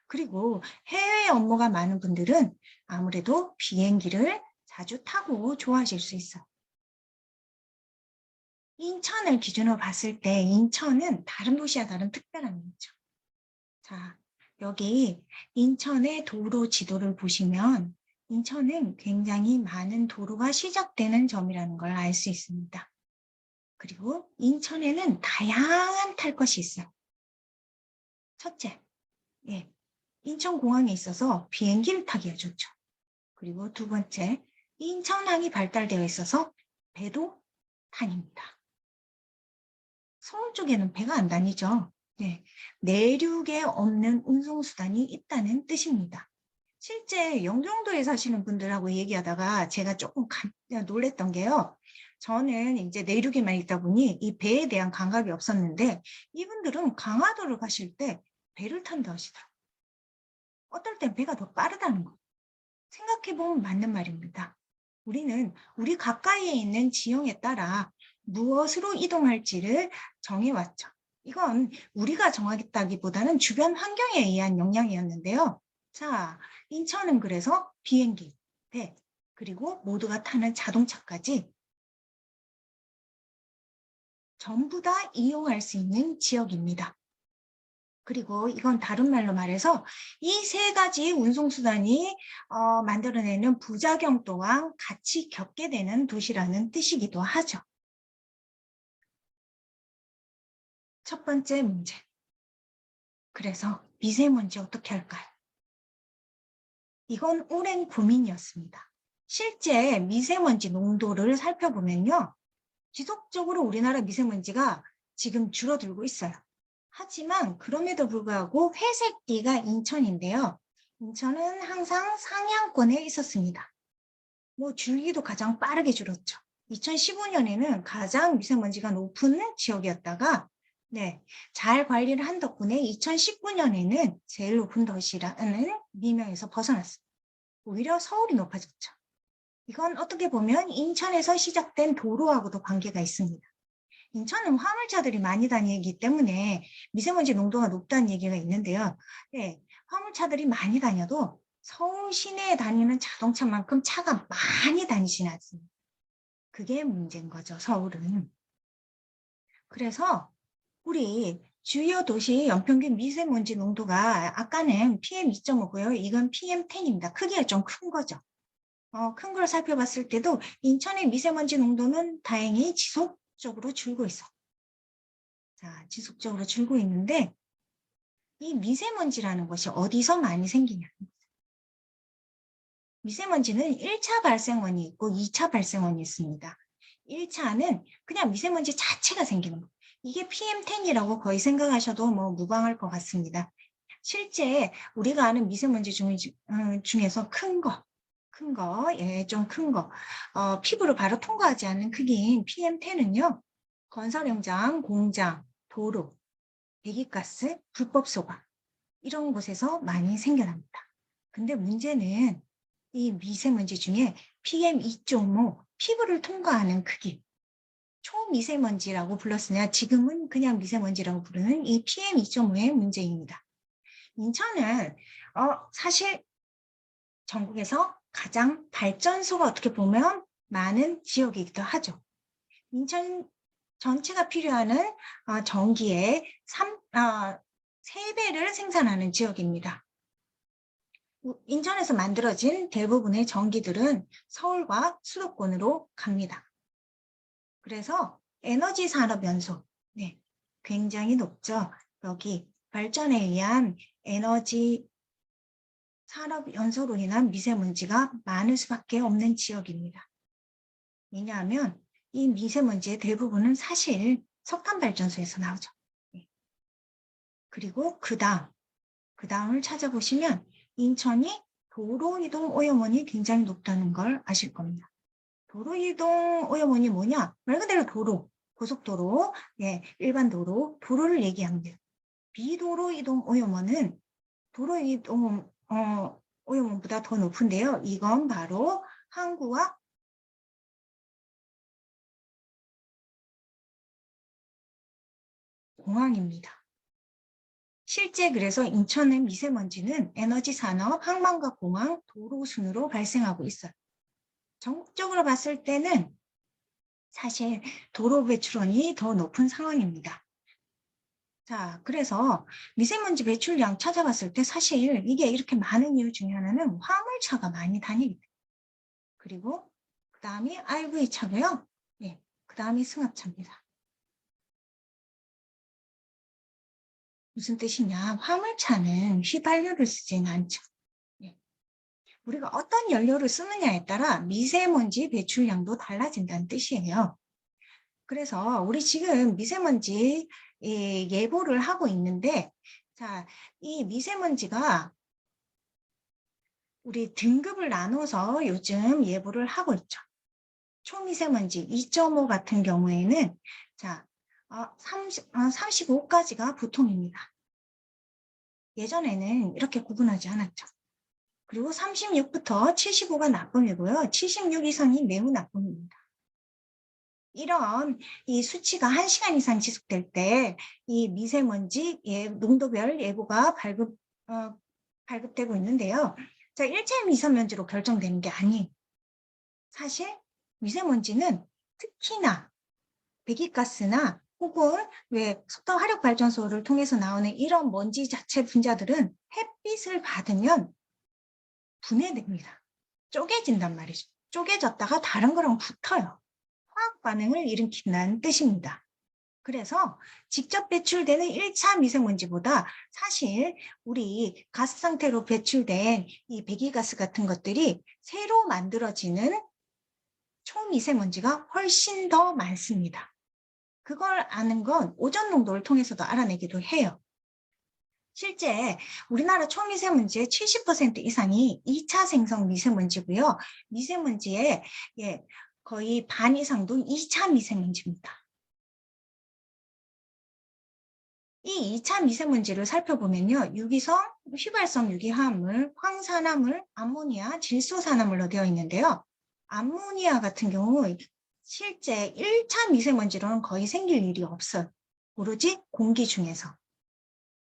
그리고 해외 업무가 많은 분들은 아무래도 비행기를 자주 타고 좋아하실 수 있어요. 인천을 기준으로 봤을 때 인천은 다른 도시와 다른 특별한 면이죠. 자, 여기 인천의 도로 지도를 보시면 인천은 굉장히 많은 도로가 시작되는 점이라는 걸 알 수 있습니다. 그리고 인천에는 다양한 탈 것이 있어요. 첫째, 인천공항에 있어서 비행기를 타기가 좋죠. 그리고 두 번째, 인천항이 발달되어 있어서 배도 다닙니다. 서울 쪽에는 배가 안 다니죠. 내륙에 없는 운송수단이 있다는 뜻입니다. 실제 영종도에 사시는 분들하고 얘기하다가 제가 조금 놀랬던 게요. 저는 이제 내륙에만 있다 보니 이 배에 대한 감각이 없었는데 이분들은 강화도를 가실 때 배를 탄다 하시더라고요. 어떨 땐 배가 더 빠르다는 거. 생각해보면 맞는 말입니다. 우리는 우리 가까이에 있는 지형에 따라 무엇으로 이동할지를 정해왔죠. 이건 우리가 정하겠다기보다는 주변 환경에 의한 영향이었는데요. 자, 인천은 그래서 비행기, 배, 그리고 모두가 타는 자동차까지 전부 다 이용할 수 있는 지역입니다. 그리고 이건 다른 말로 말해서 이 세 가지 운송수단이 만들어내는 부작용 또한 같이 겪게 되는 도시라는 뜻이기도 하죠. 첫 번째 문제. 그래서 미세먼지 어떻게 할까요? 이건 오랜 고민이었습니다. 실제 미세먼지 농도를 살펴보면요. 지속적으로 우리나라 미세먼지가 지금 줄어들고 있어요. 하지만 그럼에도 불구하고 회색띠가 인천인데요. 인천은 항상 상향권에 있었습니다. 줄기도 가장 빠르게 줄었죠. 2015년에는 가장 미세먼지가 높은 지역이었다가 잘 관리를 한 덕분에 2019년에는 제일 높은 도시라는 미명에서 벗어났습니다. 오히려 서울이 높아졌죠. 이건 어떻게 보면 인천에서 시작된 도로하고도 관계가 있습니다. 인천은 화물차들이 많이 다니기 때문에 미세먼지 농도가 높다는 얘기가 있는데요. 화물차들이 많이 다녀도 서울 시내에 다니는 자동차만큼 차가 많이 다니지는 않습니다. 그게 문제인 거죠, 서울은. 그래서 우리 주요 도시 연평균 미세먼지 농도가 아까는 PM2.5고요. 이건 PM10입니다. 크기가 좀 큰 거죠. 큰 걸 살펴봤을 때도 인천의 미세먼지 농도는 다행히 지속적으로 줄고 있어. 자, 지속적으로 줄고 있는데 이 미세먼지라는 것이 어디서 많이 생기냐. 미세먼지는 1차 발생원이 있고 2차 발생원이 있습니다. 1차는 그냥 미세먼지 자체가 생기는 거. 이게 PM10이라고 거의 생각하셔도 무방할 것 같습니다. 실제 우리가 아는 미세먼지 중에서 큰 거, 좀 큰 거, 피부를 바로 통과하지 않는 크기인 PM10은요. 건설 현장, 공장, 도로, 배기가스, 불법 소각 이런 곳에서 많이 생겨납니다. 근데 문제는 이 미세먼지 중에 PM2.5, 피부를 통과하는 크기, 초미세먼지라고 불렀으나 지금은 그냥 미세먼지라고 부르는 이 PM2.5의 문제입니다. 인천은 사실 전국에서 가장 발전소가 어떻게 보면 많은 지역이기도 하죠. 인천 전체가 필요하는 전기의 3배를 생산하는 지역입니다. 인천에서 만들어진 대부분의 전기들은 서울과 수도권으로 갑니다. 그래서 에너지 산업 연소, 네, 굉장히 높죠. 여기 발전에 의한 에너지 산업 연소로 인한 미세먼지가 많을 수밖에 없는 지역입니다. 왜냐하면 이 미세먼지의 대부분은 사실 석탄발전소에서 나오죠. 네. 그리고 그 다음을 찾아보시면 인천이 도로이동 오염원이 굉장히 높다는 걸 아실 겁니다. 도로이동 오염원이 뭐냐? 말 그대로 도로, 고속도로, 예, 일반 도로를 얘기합니다. 비도로 이동 오염원은 도로 이동 오염원보다 더 높은데요. 이건 바로 항구와 공항입니다. 실제 그래서 인천의 미세먼지는 에너지 산업, 항만과 공항, 도로 순으로 발생하고 있어요. 전국적으로 봤을 때는 사실 도로 배출원이 더 높은 상황입니다. 자, 그래서 미세먼지 배출량 찾아봤을 때 사실 이게 이렇게 많은 이유 중에 하나는 화물차가 많이 다니기 때문에. 그리고 그 다음이 RV차고요. 네, 그 다음이 승합차입니다. 무슨 뜻이냐? 화물차는 휘발유를 쓰지는 않죠. 네. 우리가 어떤 연료를 쓰느냐에 따라 미세먼지 배출량도 달라진다는 뜻이에요. 그래서 우리 지금 미세먼지 예보를 하고 있는데, 자, 이 미세먼지가 우리 등급을 나눠서 요즘 예보를 하고 있죠. 초미세먼지 2.5 같은 경우에는 자, 35까지가 보통입니다. 예전에는 이렇게 구분하지 않았죠. 그리고 36부터 75가 나쁨이고요. 76 이상이 매우 나쁨입니다. 이런 이 수치가 1시간 이상 지속될 때 이 미세먼지 농도별 예보가 발급되고 있는데요. 자, 일체 미세먼지로 결정되는 게 아니에요. 사실 미세먼지는 특히나 배기가스나 혹은 왜 석탄 화력 발전소를 통해서 나오는 이런 먼지 자체 분자들은 햇빛을 받으면 분해됩니다. 쪼개진단 말이죠. 쪼개졌다가 다른 거랑 붙어요. 화학 반응을 일으킨다는 뜻입니다. 그래서 직접 배출되는 1차 미세먼지보다 사실 우리 가스 상태로 배출된 이 배기가스 같은 것들이 새로 만들어지는 초미세먼지가 훨씬 더 많습니다. 그걸 아는 건 오존 농도를 통해서도 알아내기도 해요. 실제 우리나라 초미세먼지의 70% 이상이 2차 생성 미세먼지고요. 미세먼지의 거의 반 이상도 2차 미세먼지입니다. 이 2차 미세먼지를 살펴보면요. 유기성, 휘발성 유기화합물, 황산화물, 암모니아, 질소산화물로 되어 있는데요. 암모니아 같은 경우 실제 1차 미세먼지로는 거의 생길 일이 없어요. 오로지 공기 중에서.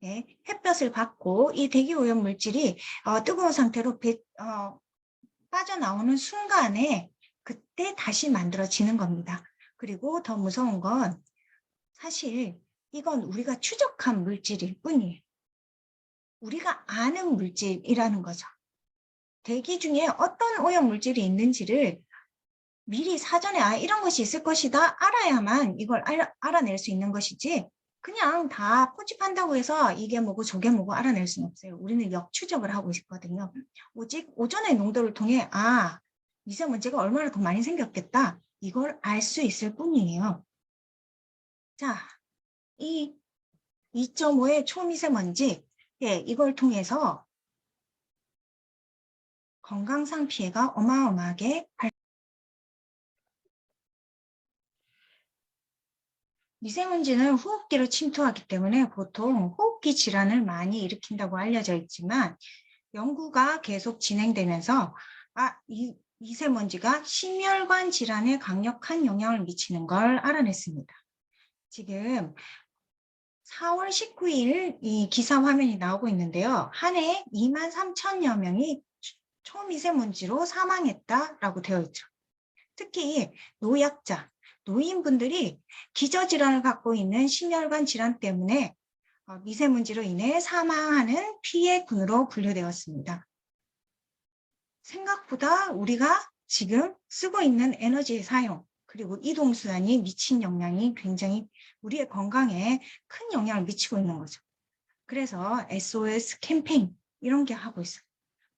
네, 햇볕을 받고 이 대기오염 물질이 뜨거운 상태로 빠져나오는 순간에 그때 다시 만들어지는 겁니다. 그리고 더 무서운 건 사실 이건 우리가 추적한 물질일 뿐이에요. 우리가 아는 물질이라는 거죠. 대기 중에 어떤 오염 물질이 있는지를 미리 사전에 이런 것이 있을 것이다 알아야만 이걸 알아낼 수 있는 것이지 그냥 다 포집한다고 해서 이게 뭐고 저게 뭐고 알아낼 수는 없어요. 우리는 역추적을 하고 있거든요. 오직 오존의 농도를 통해 미세먼지가 얼마나 더 많이 생겼겠다 이걸 알 수 있을 뿐이에요. 자, 이 2.5의 초미세먼지 이걸 통해서 건강상 피해가 어마어마하게 미세먼지는 호흡기로 침투하기 때문에 보통 호흡기 질환을 많이 일으킨다고 알려져 있지만 연구가 계속 진행되면서 이 미세먼지가 심혈관 질환에 강력한 영향을 미치는 걸 알아냈습니다. 지금 4월 19일 이 기사 화면이 나오고 있는데요. 한 해 23,000여 명이 초미세먼지로 사망했다라고 되어 있죠. 특히 노약자, 노인분들이 기저질환을 갖고 있는 심혈관 질환 때문에 미세먼지로 인해 사망하는 피해군으로 분류되었습니다. 생각보다 우리가 지금 쓰고 있는 에너지의 사용, 그리고 이동수단이 미친 영향이 굉장히 우리의 건강에 큰 영향을 미치고 있는 거죠. 그래서 SOS 캠페인 이런 게 하고 있어요.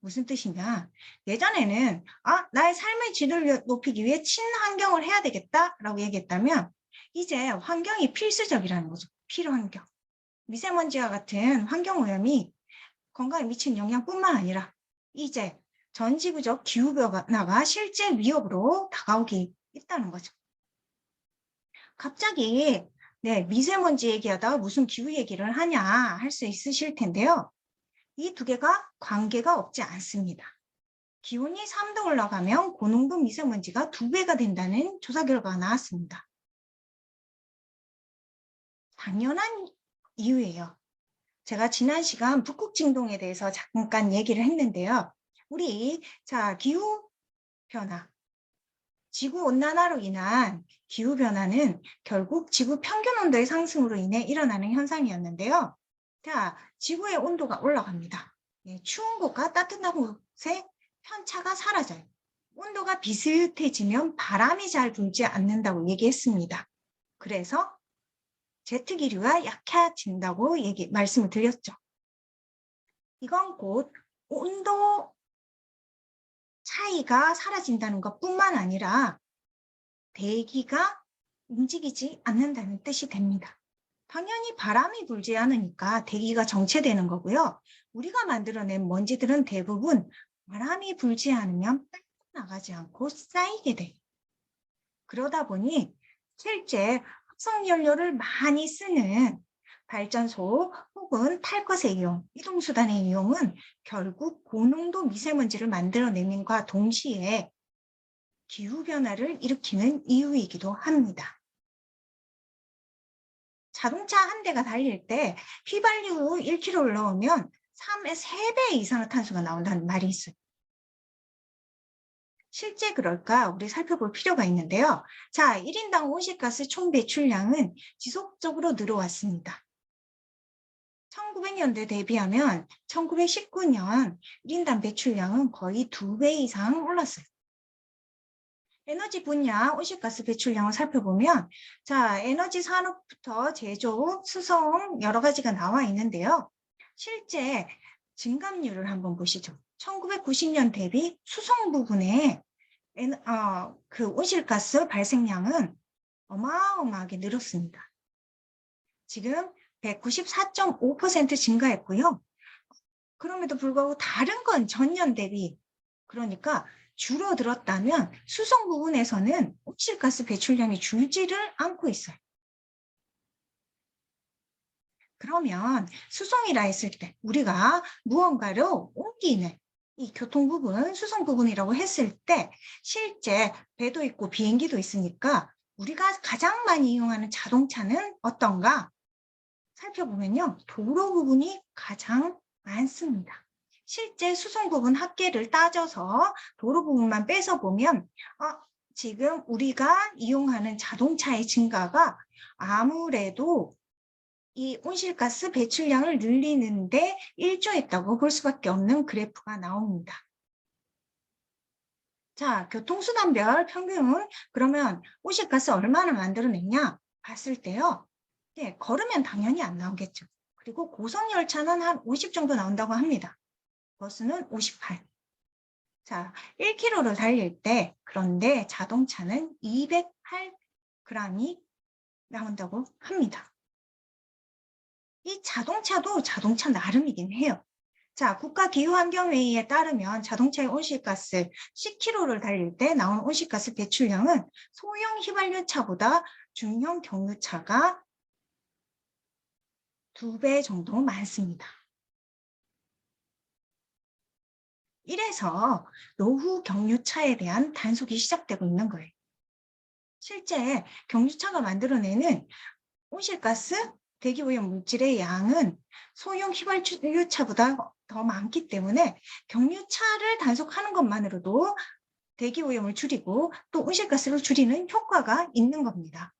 무슨 뜻이냐? 예전에는 나의 삶의 질을 높이기 위해 친환경을 해야 되겠다라고 얘기했다면 이제 환경이 필수적이라는 거죠. 필요환경. 미세먼지와 같은 환경오염이 건강에 미치는 영향뿐만 아니라 이제 전 지구적 기후변화가 실제 위협으로 다가오기 있다는 거죠. 갑자기 미세먼지 얘기하다가 무슨 기후 얘기를 하냐 할 수 있으실 텐데요. 이 두 개가 관계가 없지 않습니다. 기온이 3도 올라가면 고농도 미세먼지가 2배가 된다는 조사 결과가 나왔습니다. 당연한 이유예요. 제가 지난 시간 북극 진동에 대해서 잠깐 얘기를 했는데요. 우리 기후 변화, 지구 온난화로 인한 기후 변화는 결국 지구 평균 온도의 상승으로 인해 일어나는 현상이었는데요. 지구의 온도가 올라갑니다. 추운 곳과 따뜻한 곳의 편차가 사라져요. 온도가 비슷해지면 바람이 잘 불지 않는다고 얘기했습니다. 그래서 제트기류가 약해진다고 말씀을 드렸죠. 이건 곧 온도 차이가 사라진다는 것뿐만 아니라 대기가 움직이지 않는다는 뜻이 됩니다. 당연히 바람이 불지 않으니까 대기가 정체되는 거고요. 우리가 만들어낸 먼지들은 대부분 바람이 불지 않으면 빠져나가지 않고 쌓이게 돼요. 그러다 보니 실제 화석연료를 많이 쓰는 발전소 혹은 탈 것의 이용, 이동수단의 이용은 결국 고농도 미세먼지를 만들어내는과 동시에 기후변화를 일으키는 이유이기도 합니다. 자동차 한 대가 달릴 때 휘발유 1kg를 넣으면 3배 이상의 탄소가 나온다는 말이 있어요. 실제 그럴까 우리 살펴볼 필요가 있는데요. 1인당 온실가스 총 배출량은 지속적으로 늘어왔습니다. 1900년대 대비하면 1919년 1인당 배출량은 거의 2배 이상 올랐어요. 에너지 분야 온실가스 배출량을 살펴보면 에너지 산업부터 제조, 수송 여러 가지가 나와 있는데요. 실제 증감률을 한번 보시죠. 1990년 대비 수송 부분에 그 온실가스 발생량은 어마어마하게 늘었습니다. 지금 194.5% 증가했고요. 그럼에도 불구하고 다른 건 전년 대비 그러니까 줄어들었다면 수송 부분에서는 온실가스 배출량이 줄지를 않고 있어요. 그러면 수송이라 했을 때 우리가 무언가를 옮기는 이 교통 부분, 수송 부분이라고 했을 때 실제 배도 있고 비행기도 있으니까 우리가 가장 많이 이용하는 자동차는 어떤가? 살펴보면요. 도로 부분이 가장 많습니다. 실제 수송 부분 합계를 따져서 도로 부분만 빼서 보면 지금 우리가 이용하는 자동차의 증가가 아무래도 이 온실가스 배출량을 늘리는데 일조했다고 볼 수밖에 없는 그래프가 나옵니다. 교통수단별 평균 그러면 온실가스 얼마나 만들어냈냐 봤을 때요. 걸으면 당연히 안 나오겠죠. 그리고 고속열차는 한 50 정도 나온다고 합니다. 버스는 58. 1km를 달릴 때 그런데 자동차는 208g이 나온다고 합니다. 이 자동차도 자동차 나름이긴 해요. 국가기후환경회의에 따르면 자동차의 온실가스 10km를 달릴 때 나온 온실가스 배출량은 소형 휘발유차보다 중형 경유차가 2배 정도 많습니다. 이래서 노후 경유차에 대한 단속이 시작되고 있는 거예요. 실제 경유차가 만들어내는 온실가스, 대기오염 물질의 양은 소형 휘발유차보다 더 많기 때문에 경유차를 단속하는 것만으로도 대기오염을 줄이고 또 온실가스를 줄이는 효과가 있는 겁니다.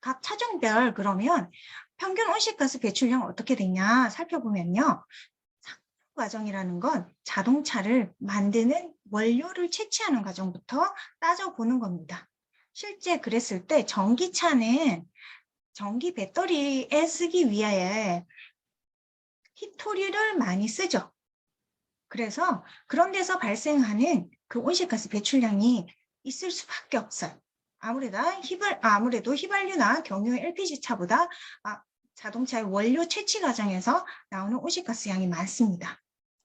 각 차종별 그러면 평균 온실가스 배출량 어떻게 되냐 살펴보면요. 과정이라는 건 자동차를 만드는 원료를 채취하는 과정부터 따져보는 겁니다. 실제 그랬을 때 전기차는 전기 배터리에 쓰기 위해 히토리를 많이 쓰죠. 그래서 그런 데서 발생하는 그 온실가스 배출량이 있을 수밖에 없어요. 아무래도 휘발유나 경유 LPG차보다 자동차의 원료 채취 과정에서 나오는 온실가스 양이 많습니다.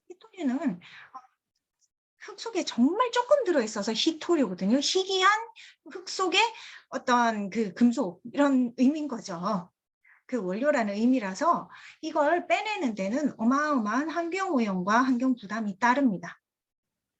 히토리는 흙 속에 정말 조금 들어있어서 히토리거든요. 희귀한 흙 속에 어떤 그 금속 이런 의미인 거죠. 그 원료라는 의미라서 이걸 빼내는 데는 어마어마한 환경오염과 환경 부담이 따릅니다.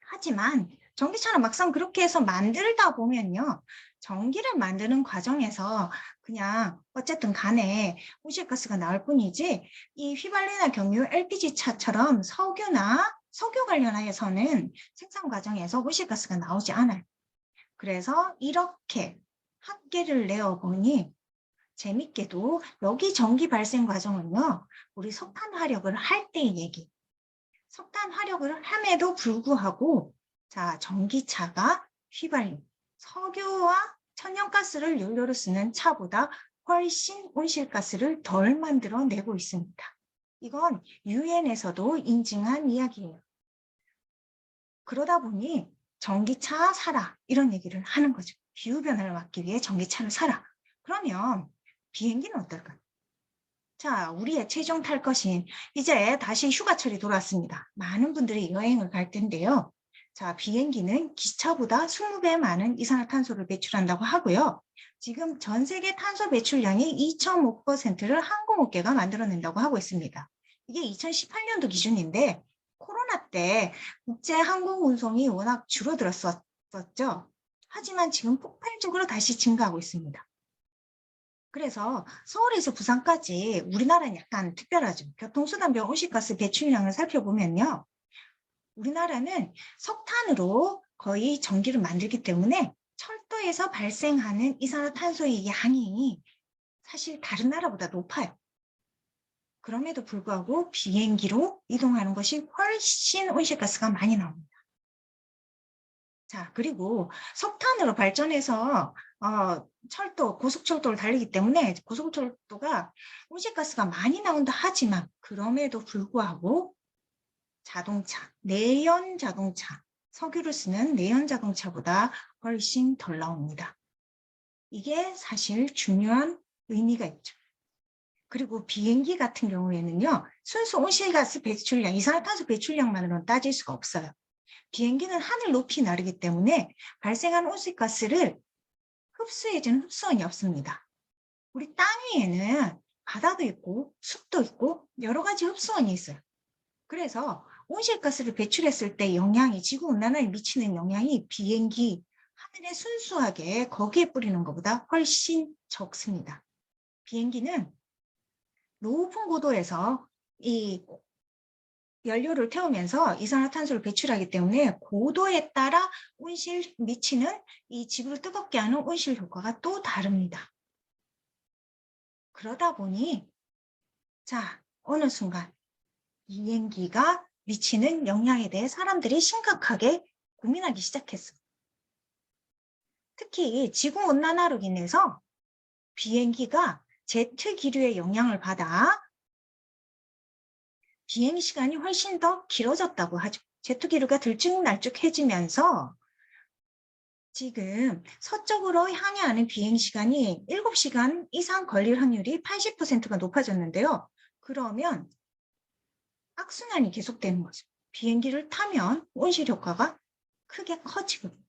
하지만 전기차는 막상 그렇게 해서 만들다 보면요. 전기를 만드는 과정에서 그냥 어쨌든 간에 온실가스가 나올 뿐이지 이 휘발유나 경유 LPG차처럼 석유 관련해서는 생산 과정에서 온실가스가 나오지 않아요. 그래서 이렇게 학계를 내어보니 재밌게도 여기 전기 발생 과정은요. 우리 석탄 화력을 할 때의 얘기. 석탄 화력을 함에도 불구하고 자 전기차가 휘발유, 석유와 천연가스를 연료로 쓰는 차보다 훨씬 온실가스를 덜 만들어내고 있습니다. 이건 유엔에서도 인증한 이야기예요. 그러다 보니 전기차 사라 이런 얘기를 하는 거죠. 기후변화를 막기 위해 전기차를 사라. 그러면 비행기는 어떨까? 자, 우리의 최종 탈 것인 이제 다시 휴가철이 돌아왔습니다. 많은 분들이 여행을 갈 텐데요. 자, 비행기는 기차보다 20배 많은 이산화탄소를 배출한다고 하고요. 지금 전 세계 탄소 배출량의 2.5%를 항공업계가 만들어낸다고 하고 있습니다. 이게 2018년도 기준인데 코로나 때 국제 항공 운송이 워낙 줄어들었었죠. 하지만 지금 폭발적으로 다시 증가하고 있습니다. 그래서 서울에서 부산까지 우리나라는 약간 특별하죠. 교통수단별 온실가스 배출량을 살펴보면요. 우리나라는 석탄으로 거의 전기를 만들기 때문에 철도에서 발생하는 이산화탄소의 양이 사실 다른 나라보다 높아요. 그럼에도 불구하고 비행기로 이동하는 것이 훨씬 온실가스가 많이 나옵니다. 자, 그리고 석탄으로 발전해서 고속철도를 달리기 때문에 고속철도가 온실가스가 많이 나온다 하지만 그럼에도 불구하고 자동차, 내연 자동차, 석유를 쓰는 내연 자동차보다 훨씬 덜 나옵니다. 이게 사실 중요한 의미가 있죠. 그리고 비행기 같은 경우에는요. 순수 온실가스 배출량, 이산화탄소 배출량만으로는 따질 수가 없어요. 비행기는 하늘 높이 나르기 때문에 발생한 온실가스를 흡수해주는 흡수원이 없습니다. 우리 땅 위에는 바다도 있고 숲도 있고 여러 가지 흡수원이 있어요. 그래서 온실가스를 배출했을 때 영향이 지구온난화에 미치는 영향이 비행기 하늘에 순수하게 거기에 뿌리는 것보다 훨씬 적습니다. 비행기는 높은 고도에서 이 연료를 태우면서 이산화탄소를 배출하기 때문에 고도에 따라 온실 미치는 이 지구를 뜨겁게 하는 온실 효과가 또 다릅니다. 그러다 보니 자 어느 순간 비행기가 미치는 영향에 대해 사람들이 심각하게 고민하기 시작했어요. 특히 지구온난화로 인해서 비행기가 제트 기류의 영향을 받아 비행 시간이 훨씬 더 길어졌다고 하죠. 제트 기류가 들쭉날쭉해지면서 지금 서쪽으로 향하는 비행 시간이 7시간 이상 걸릴 확률이 80%가 높아졌는데요. 그러면 악순환이 계속되는 거죠. 비행기를 타면 온실 효과가 크게 커지거든요.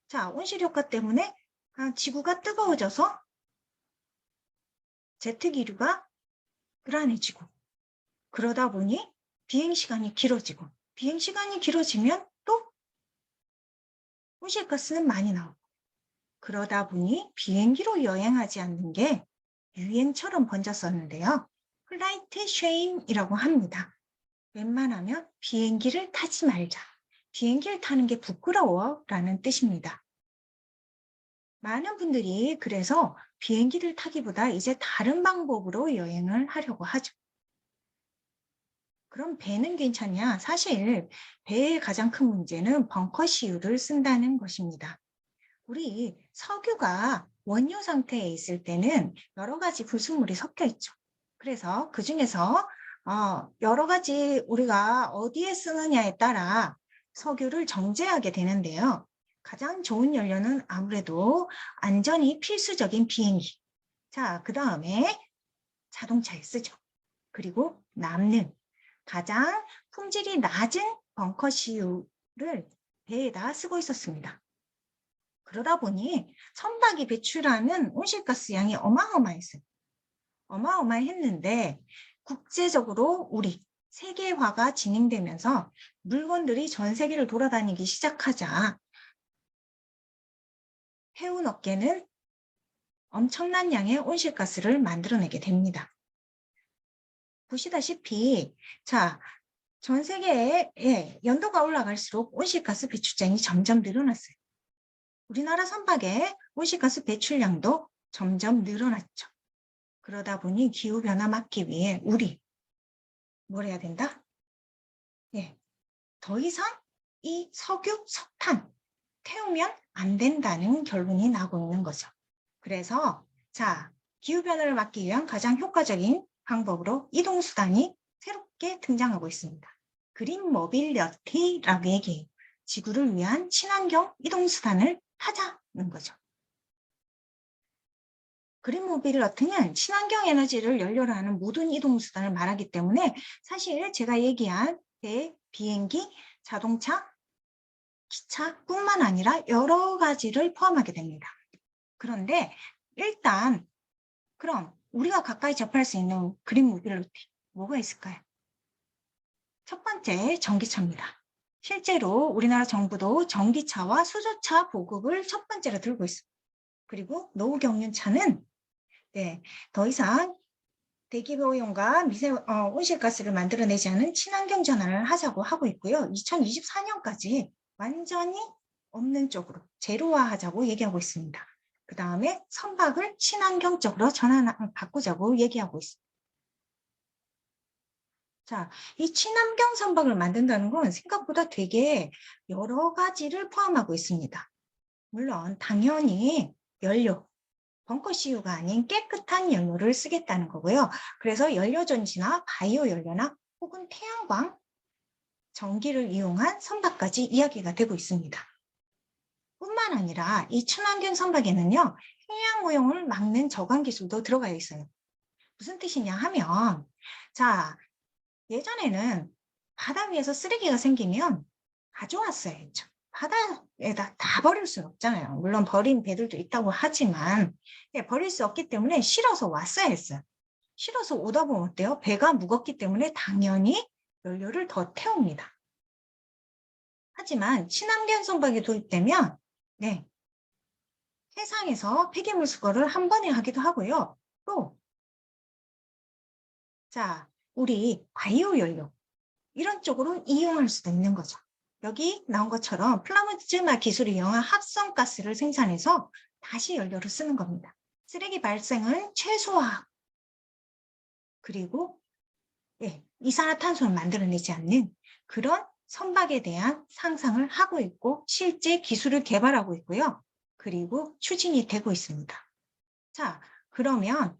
자, 온실 효과 때문에 지구가 뜨거워져서 제트 기류가 불안해지고 그러다 보니 비행시간이 길어지고 비행시간이 길어지면 또 온실가스는 많이 나오고 그러다 보니 비행기로 여행하지 않는 게 유행처럼 번졌었는데요. 플라이트 쉐임이라고 합니다. 웬만하면 비행기를 타지 말자. 비행기를 타는 게 부끄러워 라는 뜻입니다. 많은 분들이 그래서 비행기를 타기보다 이제 다른 방법으로 여행을 하려고 하죠. 그럼 배는 괜찮냐? 사실 배의 가장 큰 문제는 벙커시유를 쓴다는 것입니다. 우리 석유가 원유 상태에 있을 때는 여러 가지 불순물이 섞여 있죠. 그래서 그중에서 여러 가지 우리가 어디에 쓰느냐에 따라 석유를 정제하게 되는데요. 가장 좋은 연료는 아무래도 안전이 필수적인 비행기. 자, 그 다음에 자동차에 쓰죠. 그리고 남는 가장 품질이 낮은 벙커시유를 배에다 쓰고 있었습니다. 그러다 보니 선박이 배출하는 온실가스 양이 어마어마했어요. 어마어마했는데 국제적으로 우리 세계화가 진행되면서 물건들이 전 세계를 돌아다니기 시작하자 해운업계는 엄청난 양의 온실가스를 만들어내게 됩니다. 보시다시피 자, 전 세계에 연도가 올라갈수록 온실가스 배출량이 점점 늘어났어요. 우리나라 선박의 온실가스 배출량도 점점 늘어났죠. 그러다 보니 기후변화 막기 위해 우리 뭘 해야 된다? 더 이상 이 석유, 석탄 태우면 안 된다는 결론이 나고 있는 거죠. 그래서 자, 기후변화를 막기 위한 가장 효과적인 방법으로 이동수단이 새롭게 등장하고 있습니다. 그린 모빌리티라고 얘기해요. 지구를 위한 친환경 이동수단을 하자는 거죠. 그린 모빌리티는 친환경 에너지를 연료로 하는 모든 이동수단을 말하기 때문에 사실 제가 얘기한 배, 비행기, 자동차, 기차뿐만 아니라 여러 가지를 포함하게 됩니다. 그런데 일단 그럼 우리가 가까이 접할 수 있는 그린 모빌리티 뭐가 있을까요? 첫 번째, 전기차입니다. 실제로 우리나라 정부도 전기차와 수소차 보급을 첫 번째로 들고 있습니다. 그리고 노후경유차는 더 이상 대기오염과 온실가스를 만들어내지 않은 친환경 전환을 하자고 하고 있고요. 2024년까지 완전히 없는 쪽으로 제로화하자고 얘기하고 있습니다. 그 다음에 선박을 친환경적으로 바꾸자고 얘기하고 있습니다. 자, 이 친환경 선박을 만든다는 건 생각보다 되게 여러 가지를 포함하고 있습니다. 물론 당연히 연료, 벙커시유가 아닌 깨끗한 연료를 쓰겠다는 거고요. 그래서 연료전지나 바이오 연료나 혹은 태양광, 전기를 이용한 선박까지 이야기가 되고 있습니다. 뿐만 아니라 이 친환경 선박에는요, 해양 오염을 막는 저감 기술도 들어가 있어요. 무슨 뜻이냐 하면, 자, 예전에는 바다 위에서 쓰레기가 생기면 가져왔어야 했죠. 바다에다 다 버릴 수는 없잖아요. 물론 버린 배들도 있다고 하지만 버릴 수 없기 때문에 실어서 왔어야 했어요. 실어서 오다 보면 어때요? 배가 무겁기 때문에 당연히 연료를 더 태웁니다. 하지만 친환경 선박이 도입되면 해상에서 폐기물 수거를 한 번에 하기도 하고요. 또 우리 바이오 연료 이런 쪽으로 이용할 수도 있는 거죠. 여기 나온 것처럼 플라즈마 기술을 이용한 합성가스를 생산해서 다시 연료를 쓰는 겁니다. 쓰레기 발생은 최소화. 그리고 이산화탄소를 만들어내지 않는 그런 선박에 대한 상상을 하고 있고 실제 기술을 개발하고 있고요. 그리고 추진이 되고 있습니다. 자, 그러면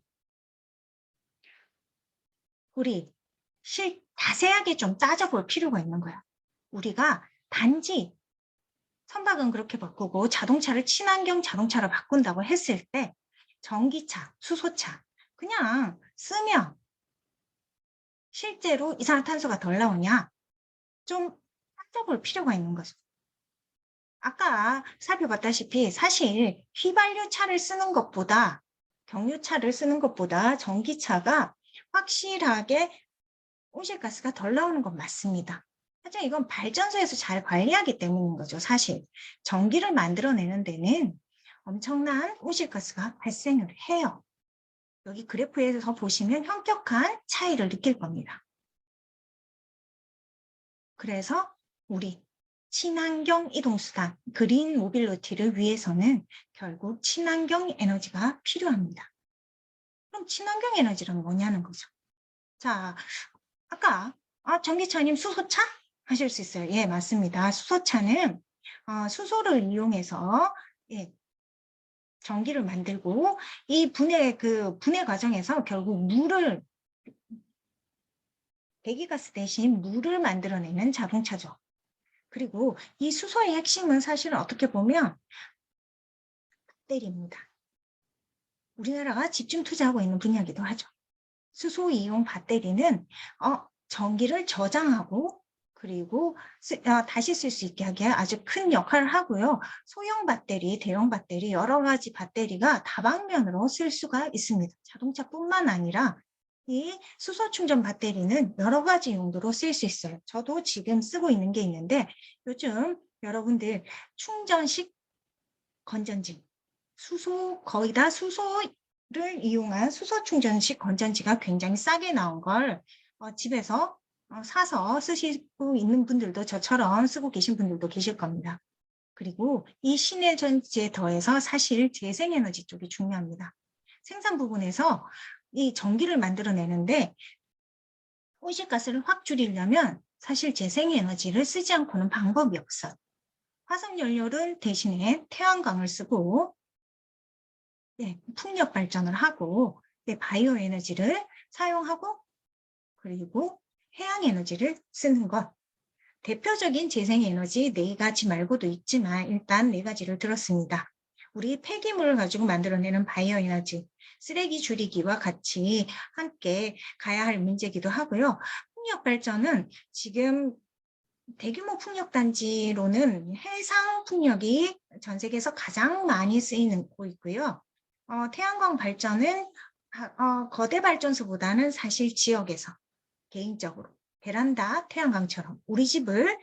우리 자세하게 좀 따져볼 필요가 있는 거야. 우리가 단지 선박은 그렇게 바꾸고 자동차를 친환경 자동차로 바꾼다고 했을 때 전기차, 수소차 그냥 쓰면 실제로 이산화탄소가 덜 나오냐? 좀 따져볼 필요가 있는 거죠. 아까 살펴봤다시피 사실 휘발유차를 쓰는 것보다 경유차를 쓰는 것보다 전기차가 확실하게 온실가스가 덜 나오는 건 맞습니다. 하지만 이건 발전소에서 잘 관리하기 때문인 거죠. 사실 전기를 만들어내는 데는 엄청난 온실가스가 발생을 해요. 여기 그래프에서 보시면 현격한 차이를 느낄 겁니다. 그래서 우리 친환경 이동수단, 그린 모빌리티를 위해서는 결국 친환경 에너지가 필요합니다. 그럼 친환경 에너지란 뭐냐는 거죠. 자, 아까 전기차님 수소차? 하실 수 있어요. 예, 맞습니다. 수소차는 수소를 이용해서 예, 전기를 만들고 이 분해 과정에서 결국 배기가스 대신 물을 만들어내는 자동차죠. 그리고 이 수소의 핵심은 사실은 어떻게 보면 배터리입니다. 우리나라가 집중 투자하고 있는 분야이기도 하죠. 수소 이용 배터리는 전기를 저장하고 그리고 다시 쓸 수 있게 하기에 아주 큰 역할을 하고요. 소형 배터리, 대형 배터리, 여러 가지 배터리가 다방면으로 쓸 수가 있습니다. 자동차뿐만 아니라 이 수소 충전 배터리는 여러 가지 용도로 쓸 수 있어요. 저도 지금 쓰고 있는 게 있는데 요즘 여러분들 충전식 건전지, 거의 다 수소를 이용한 수소 충전식 건전지가 굉장히 싸게 나온 걸 집에서 사서 쓰시고 있는 분들도 저처럼 쓰고 계신 분들도 계실 겁니다. 그리고 이 신에전지에 더해서 사실 재생에너지 쪽이 중요합니다. 생산 부분에서 이 전기를 만들어내는데 온실가스를 확 줄이려면 사실 재생에너지를 쓰지 않고는 방법이 없어요. 화석연료를 대신에 태양광을 쓰고 풍력 발전을 하고 바이오 에너지를 사용하고 그리고 해양 에너지를 쓰는 것. 대표적인 재생에너지 4가지 말고도 있지만 일단 4가지를 들었습니다. 우리 폐기물을 가지고 만들어내는 바이오 에너지, 쓰레기 줄이기와 같이 함께 가야 할 문제이기도 하고요. 풍력 발전은 지금 대규모 풍력단지로는 해상 풍력이 전 세계에서 가장 많이 쓰이고 있고요. 태양광 발전은 거대 발전소보다는 사실 지역에서 개인적으로 베란다 태양광처럼 우리 집을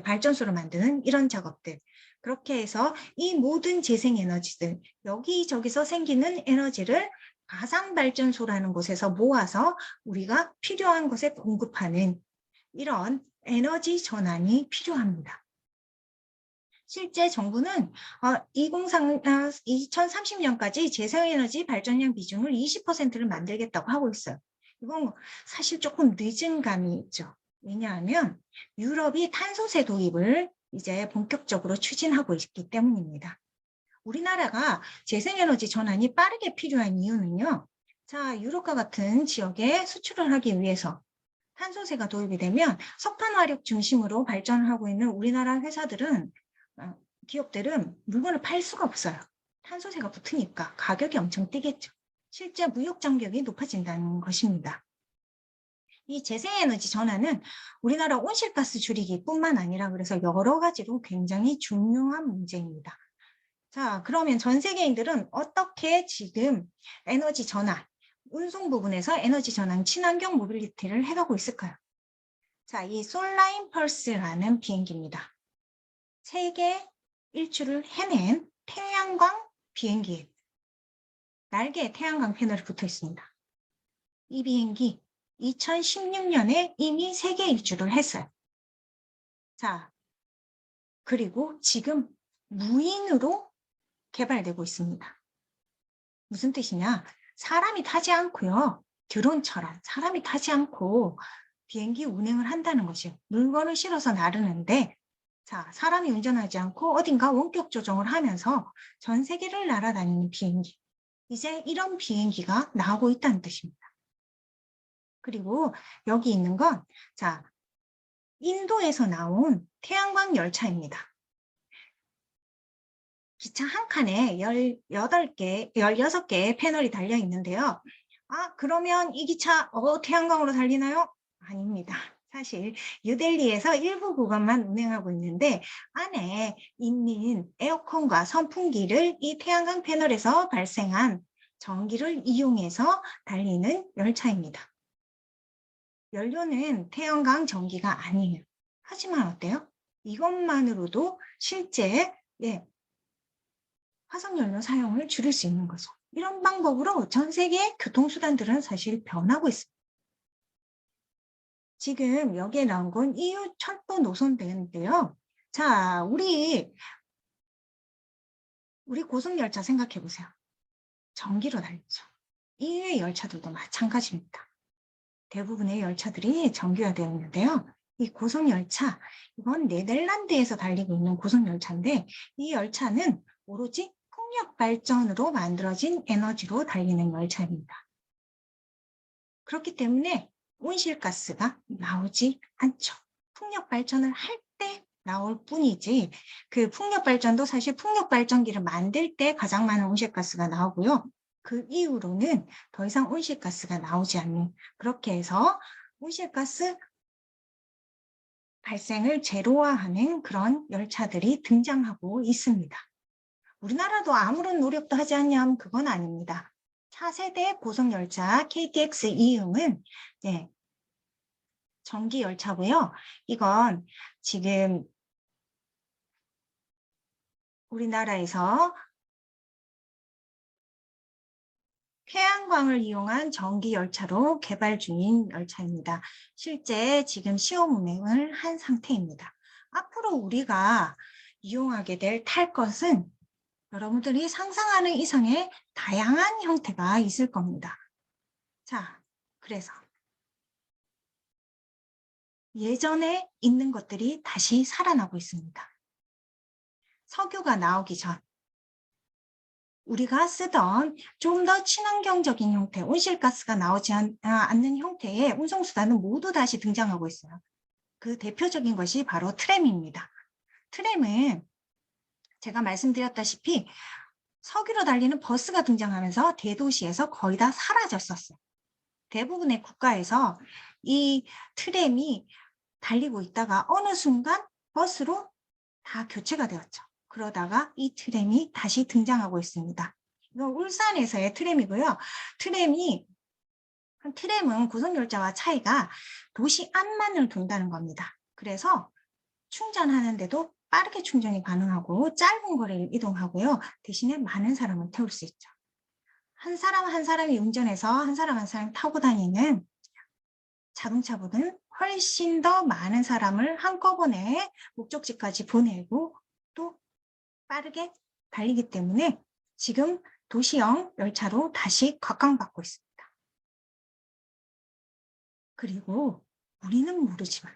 발전소로 만드는 이런 작업들. 그렇게 해서 이 모든 재생에너지들 여기저기서 생기는 에너지를 가상발전소라는 곳에서 모아서 우리가 필요한 곳에 공급하는 이런 에너지 전환이 필요합니다. 실제 정부는 2030년까지 재생에너지 발전량 비중을 20%를 만들겠다고 하고 있어요. 이건 사실 조금 늦은 감이 있죠. 왜냐하면 유럽이 탄소세 도입을 이제 본격적으로 추진하고 있기 때문입니다. 우리나라가 재생에너지 전환이 빠르게 필요한 이유는요. 자, 유럽과 같은 지역에 수출을 하기 위해서 탄소세가 도입이 되면 석탄화력 중심으로 발전을 하고 있는 우리나라 회사들은 기업들은 물건을 팔 수가 없어요. 탄소세가 붙으니까 가격이 엄청 뛰겠죠. 실제 무역 장벽이 높아진다는 것입니다. 이 재생에너지 전환은 우리나라 온실가스 줄이기뿐만 아니라 그래서 여러 가지로 굉장히 중요한 문제입니다. 자, 그러면 전 세계인들은 어떻게 지금 에너지 전환, 운송 부분에서 에너지 전환, 친환경 모빌리티를 해가고 있을까요? 자, 이 솔라인 펄스라는 비행기입니다. 세계 일주를 해낸 태양광 비행기. 날개에 태양광 패널이 붙어 있습니다. 이 비행기 2016년에 이미 세계 일주를 했어요. 자, 그리고 지금 무인으로 개발되고 있습니다. 무슨 뜻이냐? 사람이 타지 않고요. 드론처럼 사람이 타지 않고 비행기 운행을 한다는 것이요. 물건을 실어서 나르는데 자, 사람이 운전하지 않고 어딘가 원격 조정을 하면서 전 세계를 날아다니는 비행기. 이제 이런 비행기가 나오고 있다는 뜻입니다. 그리고 여기 있는 건 자, 인도에서 나온 태양광 열차입니다. 기차 한 칸에 18개, 16개의 패널이 달려 있는데요. 그러면 이 기차 태양광으로 달리나요? 아닙니다. 사실 뉴델리에서 일부 구간만 운행하고 있는데 안에 있는 에어컨과 선풍기를 이 태양광 패널에서 발생한 전기를 이용해서 달리는 열차입니다. 연료는 태양광 전기가 아니에요. 하지만 어때요? 이것만으로도 실제 화석연료 사용을 줄일 수 있는 거죠. 이런 방법으로 전 세계 교통수단들은 사실 변하고 있습니다. 지금 여기에 나온 건 EU 철도 노선대인데요. 자, 우리 고속열차 생각해 보세요. 전기로 달리죠. EU의 열차들도 마찬가지입니다. 대부분의 열차들이 전기화되어 있는데요. 이 고속열차, 이건 네덜란드에서 달리고 있는 고속열차인데 이 열차는 오로지 풍력 발전으로 만들어진 에너지로 달리는 열차입니다. 그렇기 때문에 온실가스가 나오지 않죠. 풍력 발전을 할 때 나올 뿐이지 그 풍력 발전도 사실 풍력 발전기를 만들 때 가장 많은 온실가스가 나오고요. 그 이후로는 더 이상 온실가스가 나오지 않는, 그렇게 해서 온실가스 발생을 제로화하는 그런 열차들이 등장하고 있습니다. 우리나라도 아무런 노력도 하지 않냐면 그건 아닙니다. 차세대 고속열차 KTX 이음은 전기 열차고요. 이건 지금 우리나라에서 태양광을 이용한 전기 열차로 개발 중인 열차입니다. 실제 지금 시험 운행을 한 상태입니다. 앞으로 우리가 이용하게 될 탈 것은 여러분들이 상상하는 이상의 다양한 형태가 있을 겁니다. 자, 그래서 예전에 있는 것들이 다시 살아나고 있습니다. 석유가 나오기 전 우리가 쓰던 좀 더 친환경적인 형태, 온실가스가 나오지 않는 형태의 운송수단은 모두 다시 등장하고 있어요. 그 대표적인 것이 바로 트램입니다. 트램은 제가 말씀드렸다시피 석유로 달리는 버스가 등장하면서 대도시에서 거의 다 사라졌었어요. 대부분의 국가에서 이 트램이 달리고 있다가 어느 순간 버스로 다 교체가 되었죠. 그러다가 이 트램이 다시 등장하고 있습니다. 이건 울산에서의 트램이고요. 트램은 고속열차와 차이가 도시 안만을 돈다는 겁니다. 그래서 충전하는데도 빠르게 충전이 가능하고 짧은 거리를 이동하고요. 대신에 많은 사람을 태울 수 있죠. 한 사람 한 사람이 운전해서 한 사람이 타고 다니는 자동차보다는 훨씬 더 많은 사람을 한꺼번에 목적지까지 보내고 또 빠르게 달리기 때문에 지금 도시형 열차로 다시 각광받고 있습니다. 그리고 우리는 모르지만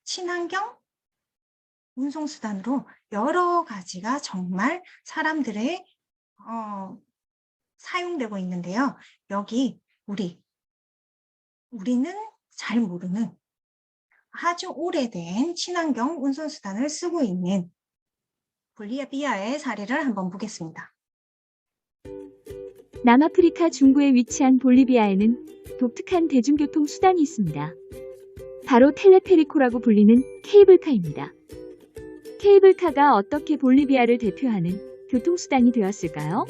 친환경 운송수단으로 여러 가지가 정말 사람들의 사용되고 있는데요. 여기 우리는 잘 모르는 아주 오래된 친환경 운송수단을 쓰고 있는 볼리비아의 사례를 한번 보겠습니다. 남아프리카 중부에 위치한 볼리비아에는 독특한 대중교통 수단이 있습니다. 바로 텔레페리코라고 불리는 케이블카입니다. 케이블카가 어떻게 볼리비아를 대표하는 교통수단이 되었을까요?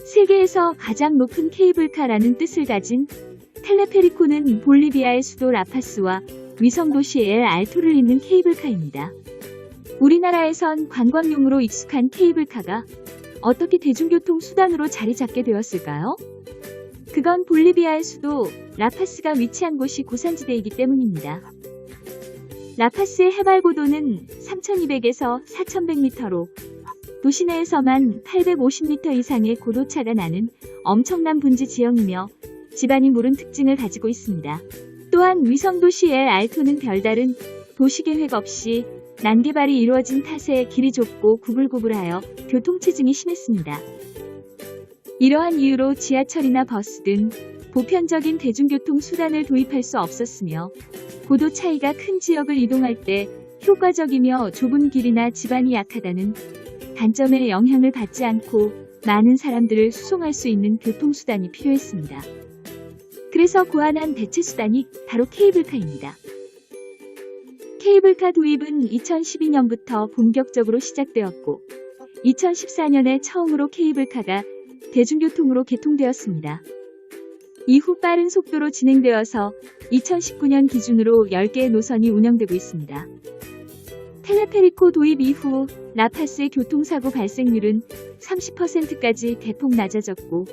세계에서 가장 높은 케이블카라는 뜻을 가진 텔레페리코는 볼리비아의 수도 라파스와 위성도시 엘 알토를 잇는 케이블카입니다. 우리나라에선 관광용으로 익숙한 케이블카가 어떻게 대중교통 수단으로 자리 잡게 되었을까요? 그건 볼리비아의 수도 라파스가 위치한 곳이 고산지대이기 때문입니다. 라파스의 해발 고도는 3200에서 4100m로 도시 내에서만 850m 이상의 고도차가 나는 엄청난 분지 지형이며 지반이 무른 특징을 가지고 있습니다. 또한 위성도시 엘 알토는 별다른 도시계획 없이 난개발이 이루어진 탓에 길이 좁고 구불구불하여 교통체증이 심했습니다. 이러한 이유로 지하철이나 버스 등 보편적인 대중교통 수단을 도입할 수 없었으며 고도 차이가 큰 지역을 이동할 때 효과적이며 좁은 길이나 지반이 약하다는 단점에 영향을 받지 않고 많은 사람들을 수송할 수 있는 교통수단이 필요했습니다. 그래서 고안한 대체수단이 바로 케이블카입니다. 케이블카 도입은 2012년부터 본격적으로 시작되었고 2014년에 처음으로 케이블카가 대중교통으로 개통되었습니다. 이후 빠른 속도로 진행되어서 2019년 기준으로 10개의 노선이 운영되고 있습니다. 텔레페리코 도입 이후 라파스의 교통사고 발생률은 30%까지 대폭 낮아졌고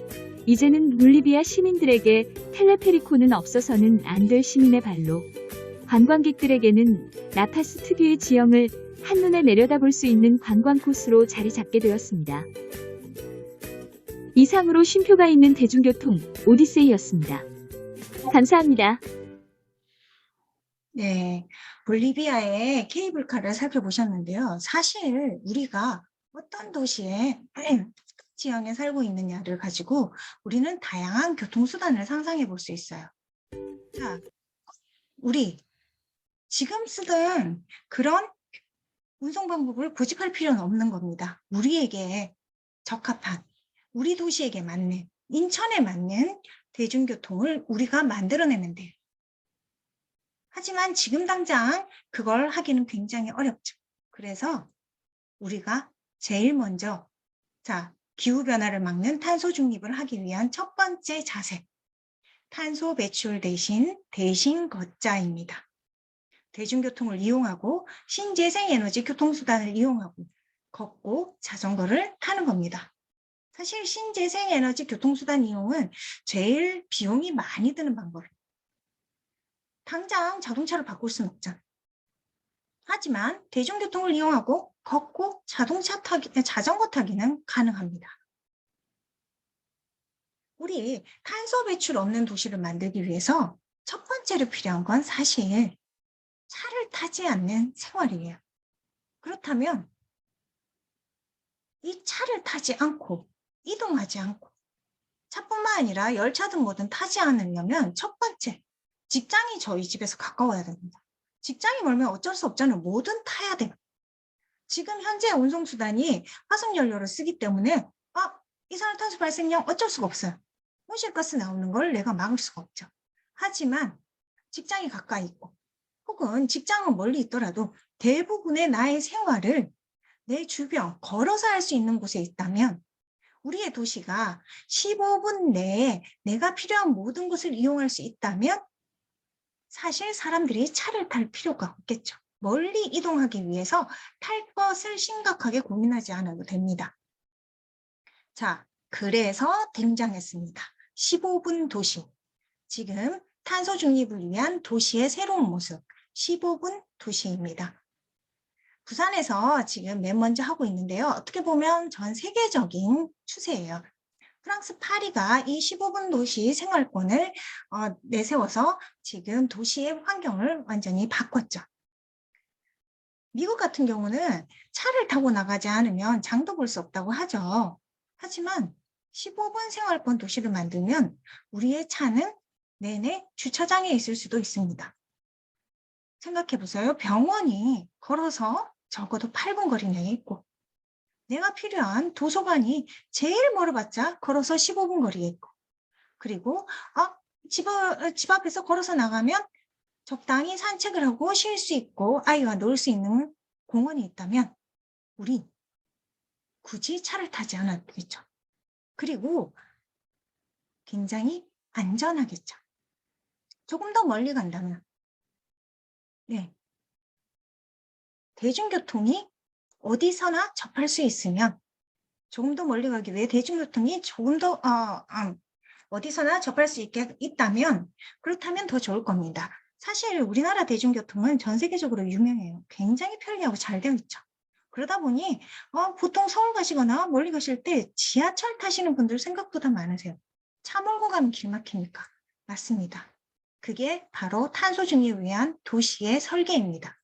이제는 볼리비아 시민들에게 텔레페리코는 없어서는 안 될 시민의 발로 관광객들에게는 라파스 특유의 지형을 한눈에 내려다볼 수 있는 관광 코스로 자리 잡게 되었습니다. 이상으로 쉼표가 있는 대중교통 오디세이였습니다. 감사합니다. 네, 볼리비아의 케이블카를 살펴보셨는데요. 사실 우리가 어떤 도시에 지형에 살고 있느냐를 가지고 우리는 다양한 교통수단을 상상해 볼 수 있어요. 자, 우리 지금 쓰던 그런 운송 방법을 고집할 필요는 없는 겁니다. 우리에게 적합한, 우리 도시에게 맞는, 인천에 맞는 대중교통을 우리가 만들어내면 돼요. 하지만 지금 당장 그걸 하기는 굉장히 어렵죠. 그래서 우리가 제일 먼저 기후변화를 막는 탄소 중립을 하기 위한 첫 번째 자세, 탄소 배출 대신 걷자입니다. 대중교통을 이용하고 신재생에너지 교통수단을 이용하고 걷고 자전거를 타는 겁니다. 사실 신재생에너지 교통수단 이용은 제일 비용이 많이 드는 방법이에요. 당장 자동차를 바꿀 수는 없잖아요. 하지만 대중교통을 이용하고 걷고 자전거 타기는 가능합니다. 우리 탄소 배출 없는 도시를 만들기 위해서 첫 번째로 필요한 건 사실 차를 타지 않는 생활이에요. 그렇다면 이 차를 타지 않고 이동하지 않고 차뿐만 아니라 열차든 뭐든 타지 않으려면 첫 번째, 직장이 저희 집에서 가까워야 됩니다. 직장이 멀면 어쩔 수 없잖아요. 뭐든 타야 돼요. 지금 현재 운송수단이 화석연료를 쓰기 때문에 이산화탄소 발생량 어쩔 수가 없어요. 온실가스 나오는 걸 내가 막을 수가 없죠. 하지만 직장이 가까이 있고 혹은 직장은 멀리 있더라도 대부분의 나의 생활을 내 주변 걸어서 할 수 있는 곳에 있다면 우리의 도시가 15분 내에 내가 필요한 모든 것을 이용할 수 있다면 사실 사람들이 차를 탈 필요가 없겠죠. 멀리 이동하기 위해서 탈 것을 심각하게 고민하지 않아도 됩니다. 자, 그래서 등장했습니다. 15분 도시. 지금 탄소 중립을 위한 도시의 새로운 모습, 15분 도시입니다. 부산에서 지금 맨 먼저 하고 있는데요. 어떻게 보면 전 세계적인 추세예요. 프랑스 파리가 이 15분 도시 생활권을 내세워서 지금 도시의 환경을 완전히 바꿨죠. 미국 같은 경우는 차를 타고 나가지 않으면 장도 볼 수 없다고 하죠. 하지만 15분 생활권 도시를 만들면 우리의 차는 내내 주차장에 있을 수도 있습니다. 생각해 보세요. 병원이 걸어서 적어도 8분 거리 내에 있고 내가 필요한 도서관이 제일 멀어봤자 걸어서 15분 거리에 있고 그리고 집 앞에서 걸어서 나가면 적당히 산책을 하고 쉴 수 있고 아이와 놀 수 있는 공원이 있다면 우리 굳이 차를 타지 않았겠죠. 그리고 굉장히 안전하겠죠. 조금 더 멀리 간다면 대중교통이 어디서나 접할 수 있으면 조금 더 멀리 가기 위해 대중교통이 조금 더 어디서나 접할 수 있다면 그렇다면 더 좋을 겁니다. 사실 우리나라 대중교통은 전 세계적으로 유명해요. 굉장히 편리하고 잘 되어 있죠. 그러다 보니 보통 서울 가시거나 멀리 가실 때 지하철 타시는 분들 생각보다 많으세요. 차 몰고 가면 길 막힙니까? 맞습니다. 그게 바로 탄소 중립을 위한 도시의 설계입니다.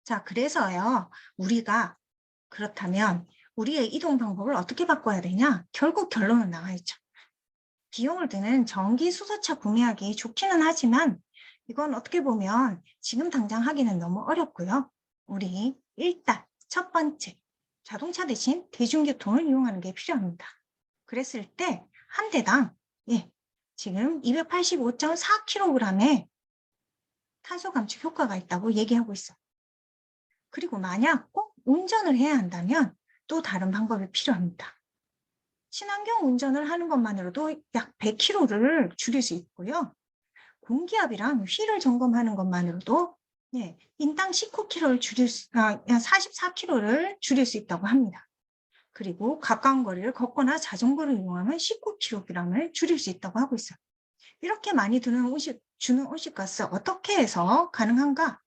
자, 그래서요, 우리가 그렇다면 우리의 이동 방법을 어떻게 바꿔야 되냐? 결국 결론은 나와 있죠. 비용을 드는 전기 수소차 구매하기 좋기는 하지만 이건 어떻게 보면 지금 당장 하기는 너무 어렵고요. 우리 일단 첫 번째, 자동차 대신 대중교통을 이용하는 게 필요합니다. 그랬을 때 한 대당 지금 285.4kg의 탄소 감축 효과가 있다고 얘기하고 있어요. 그리고 만약 꼭 운전을 해야 한다면 또 다른 방법이 필요합니다. 친환경 운전을 하는 것만으로도 약 100km를 줄일 수 있고요. 공기압이랑 휠을 점검하는 것만으로도 인당 19km를 44km를 줄일 수 있다고 합니다. 그리고 가까운 거리를 걷거나 자전거를 이용하면 19kg을 줄일 수 있다고 하고 있어요. 이렇게 많이 주는 온실가스 어떻게 해서 가능한가?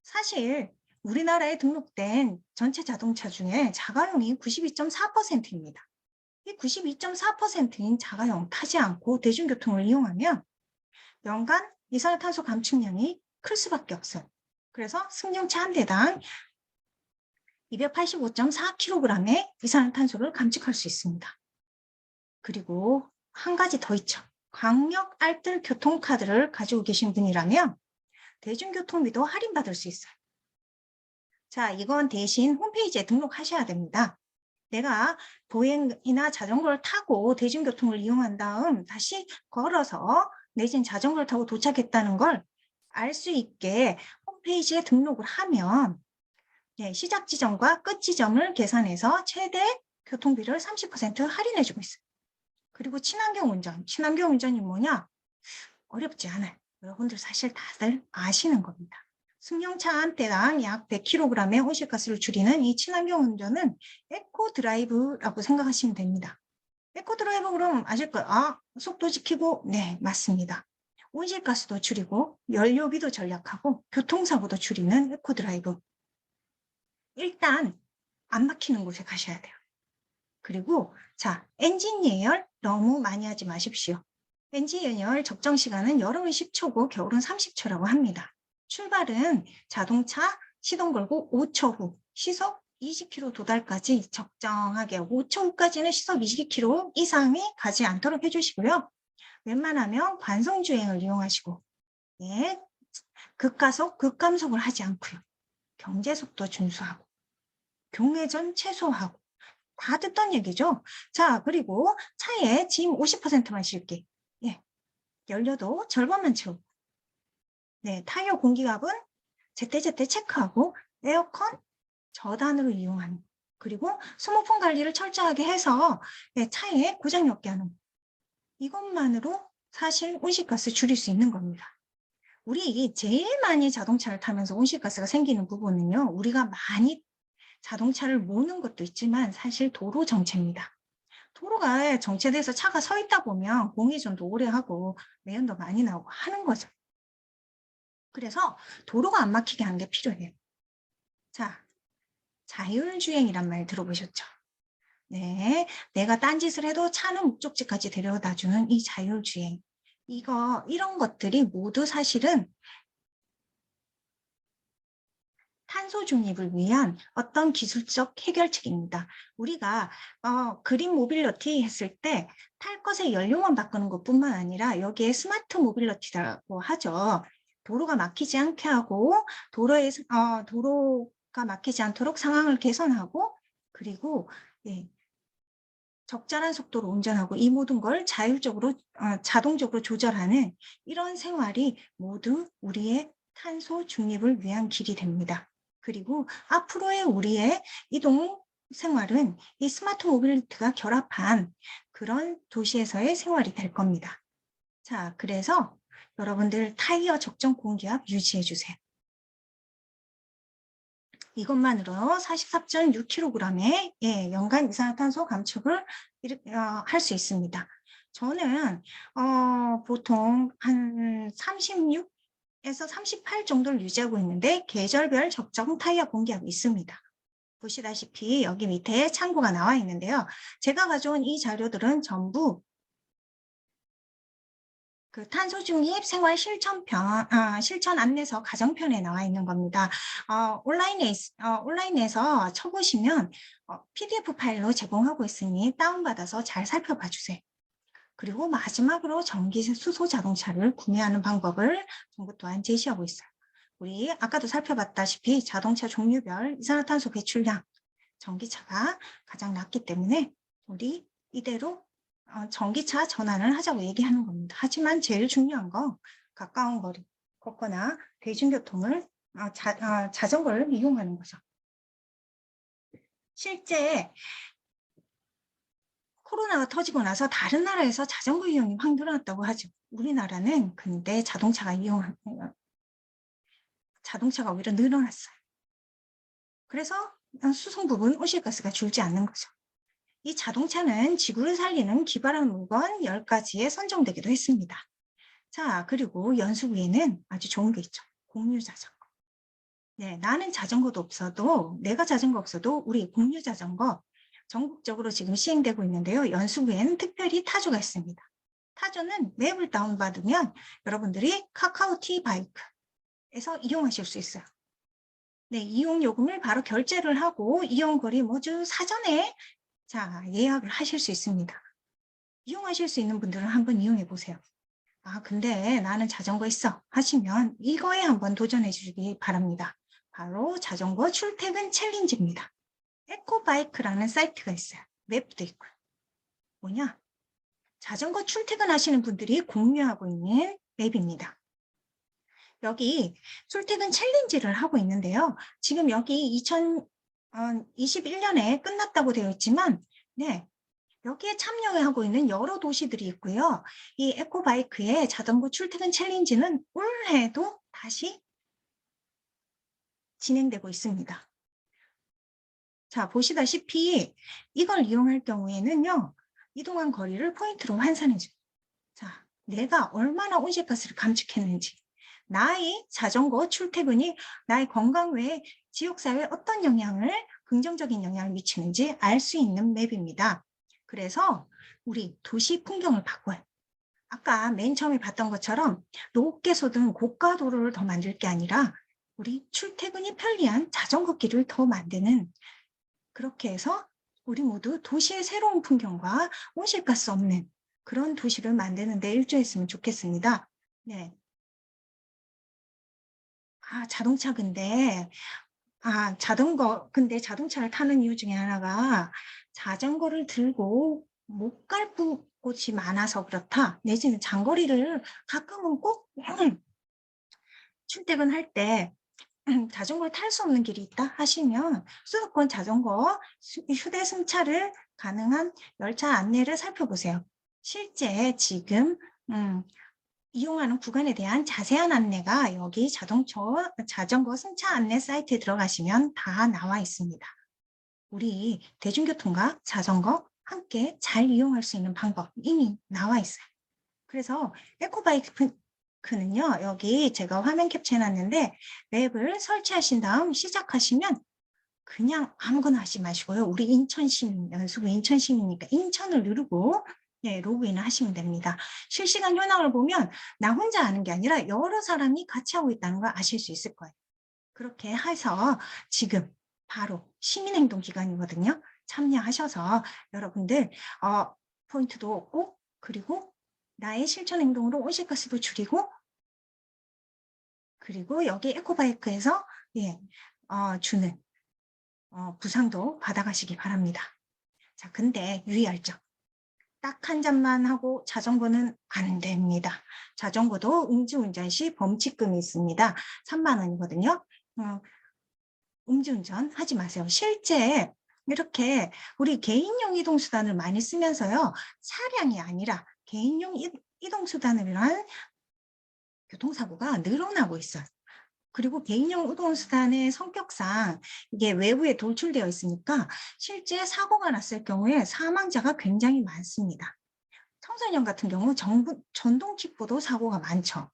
사실 우리나라에 등록된 전체 자동차 중에 자가용이 92.4%입니다. 이 92.4%인 자가용 타지 않고 대중교통을 이용하면 연간 이산화탄소 감축량이 클 수밖에 없어요. 그래서 승용차 한 대당 285.4kg의 이산화탄소를 감축할 수 있습니다. 그리고 한 가지 더 있죠. 광역 알뜰 교통카드를 가지고 계신 분이라면 대중교통비도 할인받을 수 있어요. 자, 이건 대신 홈페이지에 등록하셔야 됩니다. 내가 보행이나 자전거를 타고 대중교통을 이용한 다음 다시 걸어서 내진 자전거를 타고 도착했다는 걸 알 수 있게 홈페이지에 등록을 하면 시작 지점과 끝 지점을 계산해서 최대 교통비를 30% 할인해주고 있어요. 그리고 친환경 운전. 친환경 운전이 뭐냐? 어렵지 않아요. 여러분들 사실 다들 아시는 겁니다. 승용차 한 대당 약 100kg의 온실가스를 줄이는 이 친환경 운전은 에코드라이브라고 생각하시면 됩니다. 에코드라이브 그럼 아실 거예요. 아, 속도 지키고, 네, 맞습니다. 온실가스도 줄이고 연료비도 절약하고 교통사고도 줄이는 에코드라이브. 일단 안 막히는 곳에 가셔야 돼요. 그리고 자, 엔진 예열 너무 많이 하지 마십시오. 엔진 예열 적정 시간은 여름은 10초고 겨울은 30초라고 합니다. 출발은 자동차 시동 걸고 5초 후 시속 20km 도달까지 적정하게 5초 후까지는 시속 20km 이상이 가지 않도록 해주시고요. 웬만하면 관성주행을 이용하시고 급가속, 급감속을 하지 않고요. 경제속도 준수하고 경회전 최소화하고 다 듣던 얘기죠. 자, 그리고 차에 짐 50%만 실게. 연료도 절반만 채우고. 타이어 공기압은 제때제때 체크하고 에어컨 저단으로 이용하는. 그리고 소모품 관리를 철저하게 해서 차에 고장이 없게 하는. 이것만으로 사실 온실가스 줄일 수 있는 겁니다. 우리 제일 많이 자동차를 타면서 온실가스가 생기는 부분은요. 우리가 많이 자동차를 모는 것도 있지만 사실 도로 정체입니다. 도로가 정체돼서 차가 서 있다 보면 공회전도 오래 하고 매연도 많이 나오고 하는 거죠. 그래서 도로가 안 막히게 하는 게 필요해요. 자, 자율주행이란 말 들어보셨죠? 네, 내가 딴짓을 해도 차는 목적지까지 데려다주는 이 자율주행. 이런 것들이 모두 사실은 탄소 중립을 위한 어떤 기술적 해결책입니다. 우리가 그린 모빌리티 했을 때 탈 것의 연료만 바꾸는 것뿐만 아니라 여기에 스마트 모빌리티라고 하죠. 도로가 막히지 않게 하고 도로가 막히지 않도록 상황을 개선하고 그리고 적절한 속도로 운전하고 이 모든 걸 자동적으로 조절하는 이런 생활이 모두 우리의 탄소 중립을 위한 길이 됩니다. 그리고 앞으로의 우리의 이동 생활은 이 스마트 모빌리티가 결합한 그런 도시에서의 생활이 될 겁니다. 자, 그래서 여러분들 타이어 적정 공기압 유지해 주세요. 이것만으로 44.6kg의 연간 이산화탄소 감축을 할 수 있습니다. 저는 보통 한 36에서 38 정도를 유지하고 있는데 계절별 적정 타이어 공기압이 있습니다. 보시다시피 여기 밑에 참고가 나와 있는데요. 제가 가져온 이 자료들은 전부 그 탄소 중립 생활 실천 안내서 가정편에 나와 있는 겁니다. 온라인에서 쳐보시면 PDF 파일로 제공하고 있으니 다운받아서 잘 살펴봐 주세요. 그리고 마지막으로 전기 수소 자동차를 구매하는 방법을 정부 또한 제시하고 있어요. 우리 아까도 살펴봤다시피 자동차 종류별 이산화탄소 배출량, 전기차가 가장 낮기 때문에 우리 이대로 전기차 전환을 하자고 얘기하는 겁니다. 하지만 제일 중요한 건 가까운 거리 걷거나 대중교통을 자전거를 이용하는 거죠. 실제 코로나가 터지고 나서 다른 나라에서 자전거 이용이 확 늘어났다고 하죠. 우리나라는 근데 자동차가 오히려 늘어났어요. 그래서 수송 부분 온실가스가 줄지 않는 거죠. 이 자동차는 지구를 살리는 기발한 물건 10가지에 선정되기도 했습니다. 자, 그리고 연수구에는 아주 좋은 게 있죠. 공유자전거. 네, 나는 자전거도 없어도, 내가 자전거 없어도 우리 공유 자전거 전국적으로 지금 시행되고 있는데요. 연수구에는 특별히 타조가 있습니다. 타조는 맵을 다운받으면 여러분들이 카카오티 바이크에서 이용하실 수 있어요. 네, 이용 요금을 바로 결제를 하고 이용거리 모두 사전에 예약을 하실 수 있습니다. 이용하실 수 있는 분들은 한번 이용해 보세요. 아, 근데 나는 자전거 있어 하시면 이거에 한번 도전해 주시기 바랍니다. 바로 자전거 출퇴근 챌린지입니다. 에코바이크라는 사이트가 있어요. 맵도 있고. 뭐냐? 자전거 출퇴근하시는 분들이 공유하고 있는 맵입니다. 여기 출퇴근 챌린지를 하고 있는데요. 지금 여기 2021년에 끝났다고 되어 있지만, 네, 여기에 참여하고 있는 여러 도시들이 있고요. 이 에코바이크의 자전거 출퇴근 챌린지는 올해도 다시 진행되고 있습니다. 자, 보시다시피 이걸 이용할 경우에는요. 이동한 거리를 포인트로 환산해줘요. 자, 내가 얼마나 온실가스를 감축했는지, 나의 자전거 출퇴근이 나의 건강 외에 지역사회에 어떤 긍정적인 영향을 미치는지 알 수 있는 맵입니다. 그래서 우리 도시 풍경을 바꿔요. 아까 맨 처음에 봤던 것처럼 높게 솟은 고가도로를 더 만들 게 아니라 우리 출퇴근이 편리한 자전거 길을 더 만드는, 그렇게 해서 우리 모두 도시의 새로운 풍경과 온실가스 없는 그런 도시를 만드는 데 일조했으면 좋겠습니다. 네. 자동차 근데 자동차를 타는 이유 중에 하나가 자전거를 들고 못 갈 곳이 많아서 그렇다. 내지는 장거리를 가끔은 꼭 출퇴근할 때 자전거를 탈 수 없는 길이 있다 하시면 수도권 자전거 휴대 승차를 가능한 열차 안내를 살펴보세요. 실제 지금 이용하는 구간에 대한 자세한 안내가 여기 자전거 승차 안내 사이트에 들어가시면 다 나와 있습니다. 우리 대중교통과 자전거 함께 잘 이용할 수 있는 방법 이미 나와 있어요. 그래서 에코바이크는요, 여기 제가 화면 캡처해놨는데 맵을 설치하신 다음 시작하시면 그냥 아무거나 하지 마시고요. 우리 연수구 인천시민이니까 인천을 누르고 로그인을 하시면 됩니다. 실시간 현황을 보면 나 혼자 하는 게 아니라 여러 사람이 같이 하고 있다는 걸 아실 수 있을 거예요. 그렇게 해서 지금 바로 시민행동 기간이거든요. 참여하셔서 여러분들 포인트도 얻고 그리고 나의 실천 행동으로 온실가스도 줄이고 그리고 여기 에코바이크에서 주는 부상도 받아가시기 바랍니다. 자, 근데 유의할 점. 딱 한 잔만 하고 자전거는 안 됩니다. 자전거도 음주운전 시 범칙금이 있습니다. 3만 원이거든요. 음주운전 하지 마세요. 실제 이렇게 우리 개인용 이동수단을 많이 쓰면서요. 차량이 아니라 개인용 이동수단을 위한 교통사고가 늘어나고 있어요. 그리고 개인용 이동수단의 성격상 이게 외부에 돌출되어 있으니까 실제 사고가 났을 경우에 사망자가 굉장히 많습니다. 청소년 같은 경우 전동 킥보드 사고가 많죠.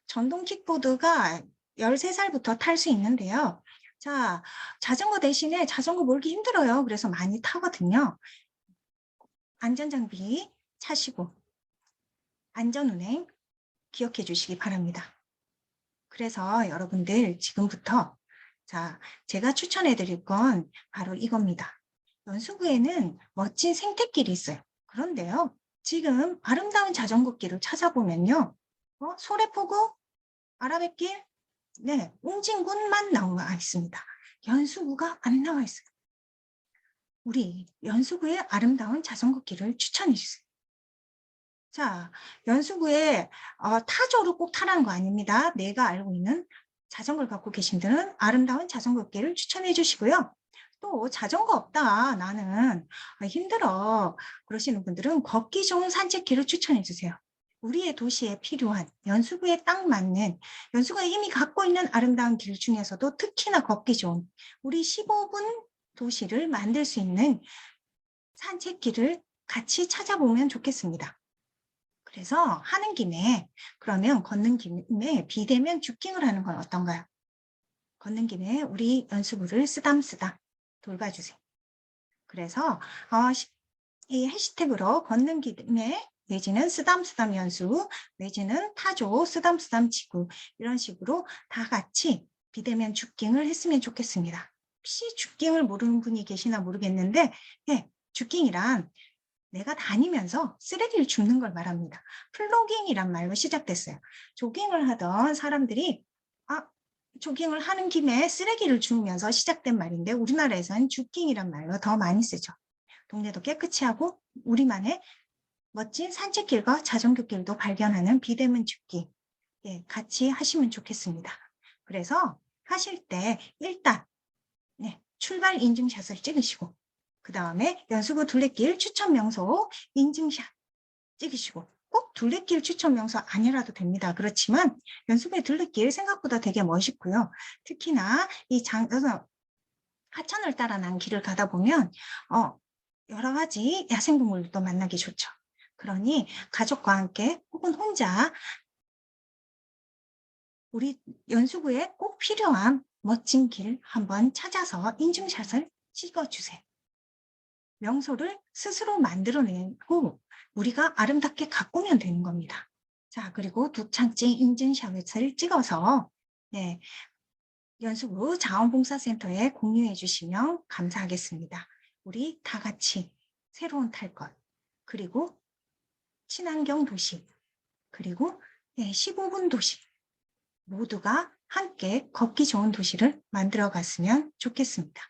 전동 킥보드가 13살부터 탈 수 있는데요. 자, 자전거 대신에 자전거 몰기 힘들어요. 그래서 많이 타거든요. 안전장비 차시고 안전운행 기억해 주시기 바랍니다. 그래서 여러분들 지금부터 제가 추천해 드릴 건 바로 이겁니다. 연수구에는 멋진 생태길이 있어요. 그런데요. 지금 아름다운 자전거 길을 찾아보면요. 소래포구, 아라뱃길, 웅진군만 나와 있습니다. 연수구가 안 나와 있어요. 우리 연수구의 아름다운 자전거 길을 추천해 주세요. 자, 연수구에 타조로 꼭 타라는 거 아닙니다. 내가 알고 있는 자전거를 갖고 계신 분들은 아름다운 자전거 길을 추천해 주시고요. 또 자전거 없다, 나는 힘들어 그러시는 분들은 걷기 좋은 산책길을 추천해 주세요. 우리의 도시에 필요한 연수구에 딱 맞는 연수구가 이미 갖고 있는 아름다운 길 중에서도 특히나 걷기 좋은 우리 15분 도시를 만들 수 있는 산책길을 같이 찾아보면 좋겠습니다. 그래서 하는 김에 그러면 걷는 김에 비대면 주킹을 하는 건 어떤가요? 걷는 김에 우리 연수구를 쓰담쓰담 돌봐주세요. 그래서 이 해시태그로 걷는 김에 내지는 쓰담쓰담 연수 내지는 타조 쓰담쓰담 지구 이런 식으로 다 같이 비대면 주킹을 했으면 좋겠습니다. 혹시 주킹을 모르는 분이 계시나 모르겠는데 주킹이란 내가 다니면서 쓰레기를 줍는 걸 말합니다. 플로깅이란 말로 시작됐어요. 조깅을 하던 사람들이 조깅을 하는 김에 쓰레기를 주우면서 시작된 말인데 우리나라에서는 주깅이란 말로 더 많이 쓰죠. 동네도 깨끗이 하고 우리만의 멋진 산책길과 자전거길도 발견하는 비대면 주깅 같이 하시면 좋겠습니다. 그래서 하실 때 일단 출발 인증샷을 찍으시고 그 다음에 연수구 둘레길 추천 명소 인증샷 찍으시고 꼭 둘레길 추천 명소 아니라도 됩니다. 그렇지만 연수구의 둘레길 생각보다 되게 멋있고요. 특히나 이 하천을 따라 난 길을 가다 보면 여러 가지 야생동물도 만나기 좋죠. 그러니 가족과 함께 혹은 혼자 우리 연수구에 꼭 필요한 멋진 길 한번 찾아서 인증샷을 찍어주세요. 명소를 스스로 만들어내고 우리가 아름답게 가꾸면 되는 겁니다. 자, 그리고 도착지 인증샷을 찍어서 연수구 자원봉사센터에 공유해 주시면 감사하겠습니다. 우리 다 같이 새로운 탈 것, 그리고 친환경 도시, 그리고 15분 도시 모두가 함께 걷기 좋은 도시를 만들어 갔으면 좋겠습니다.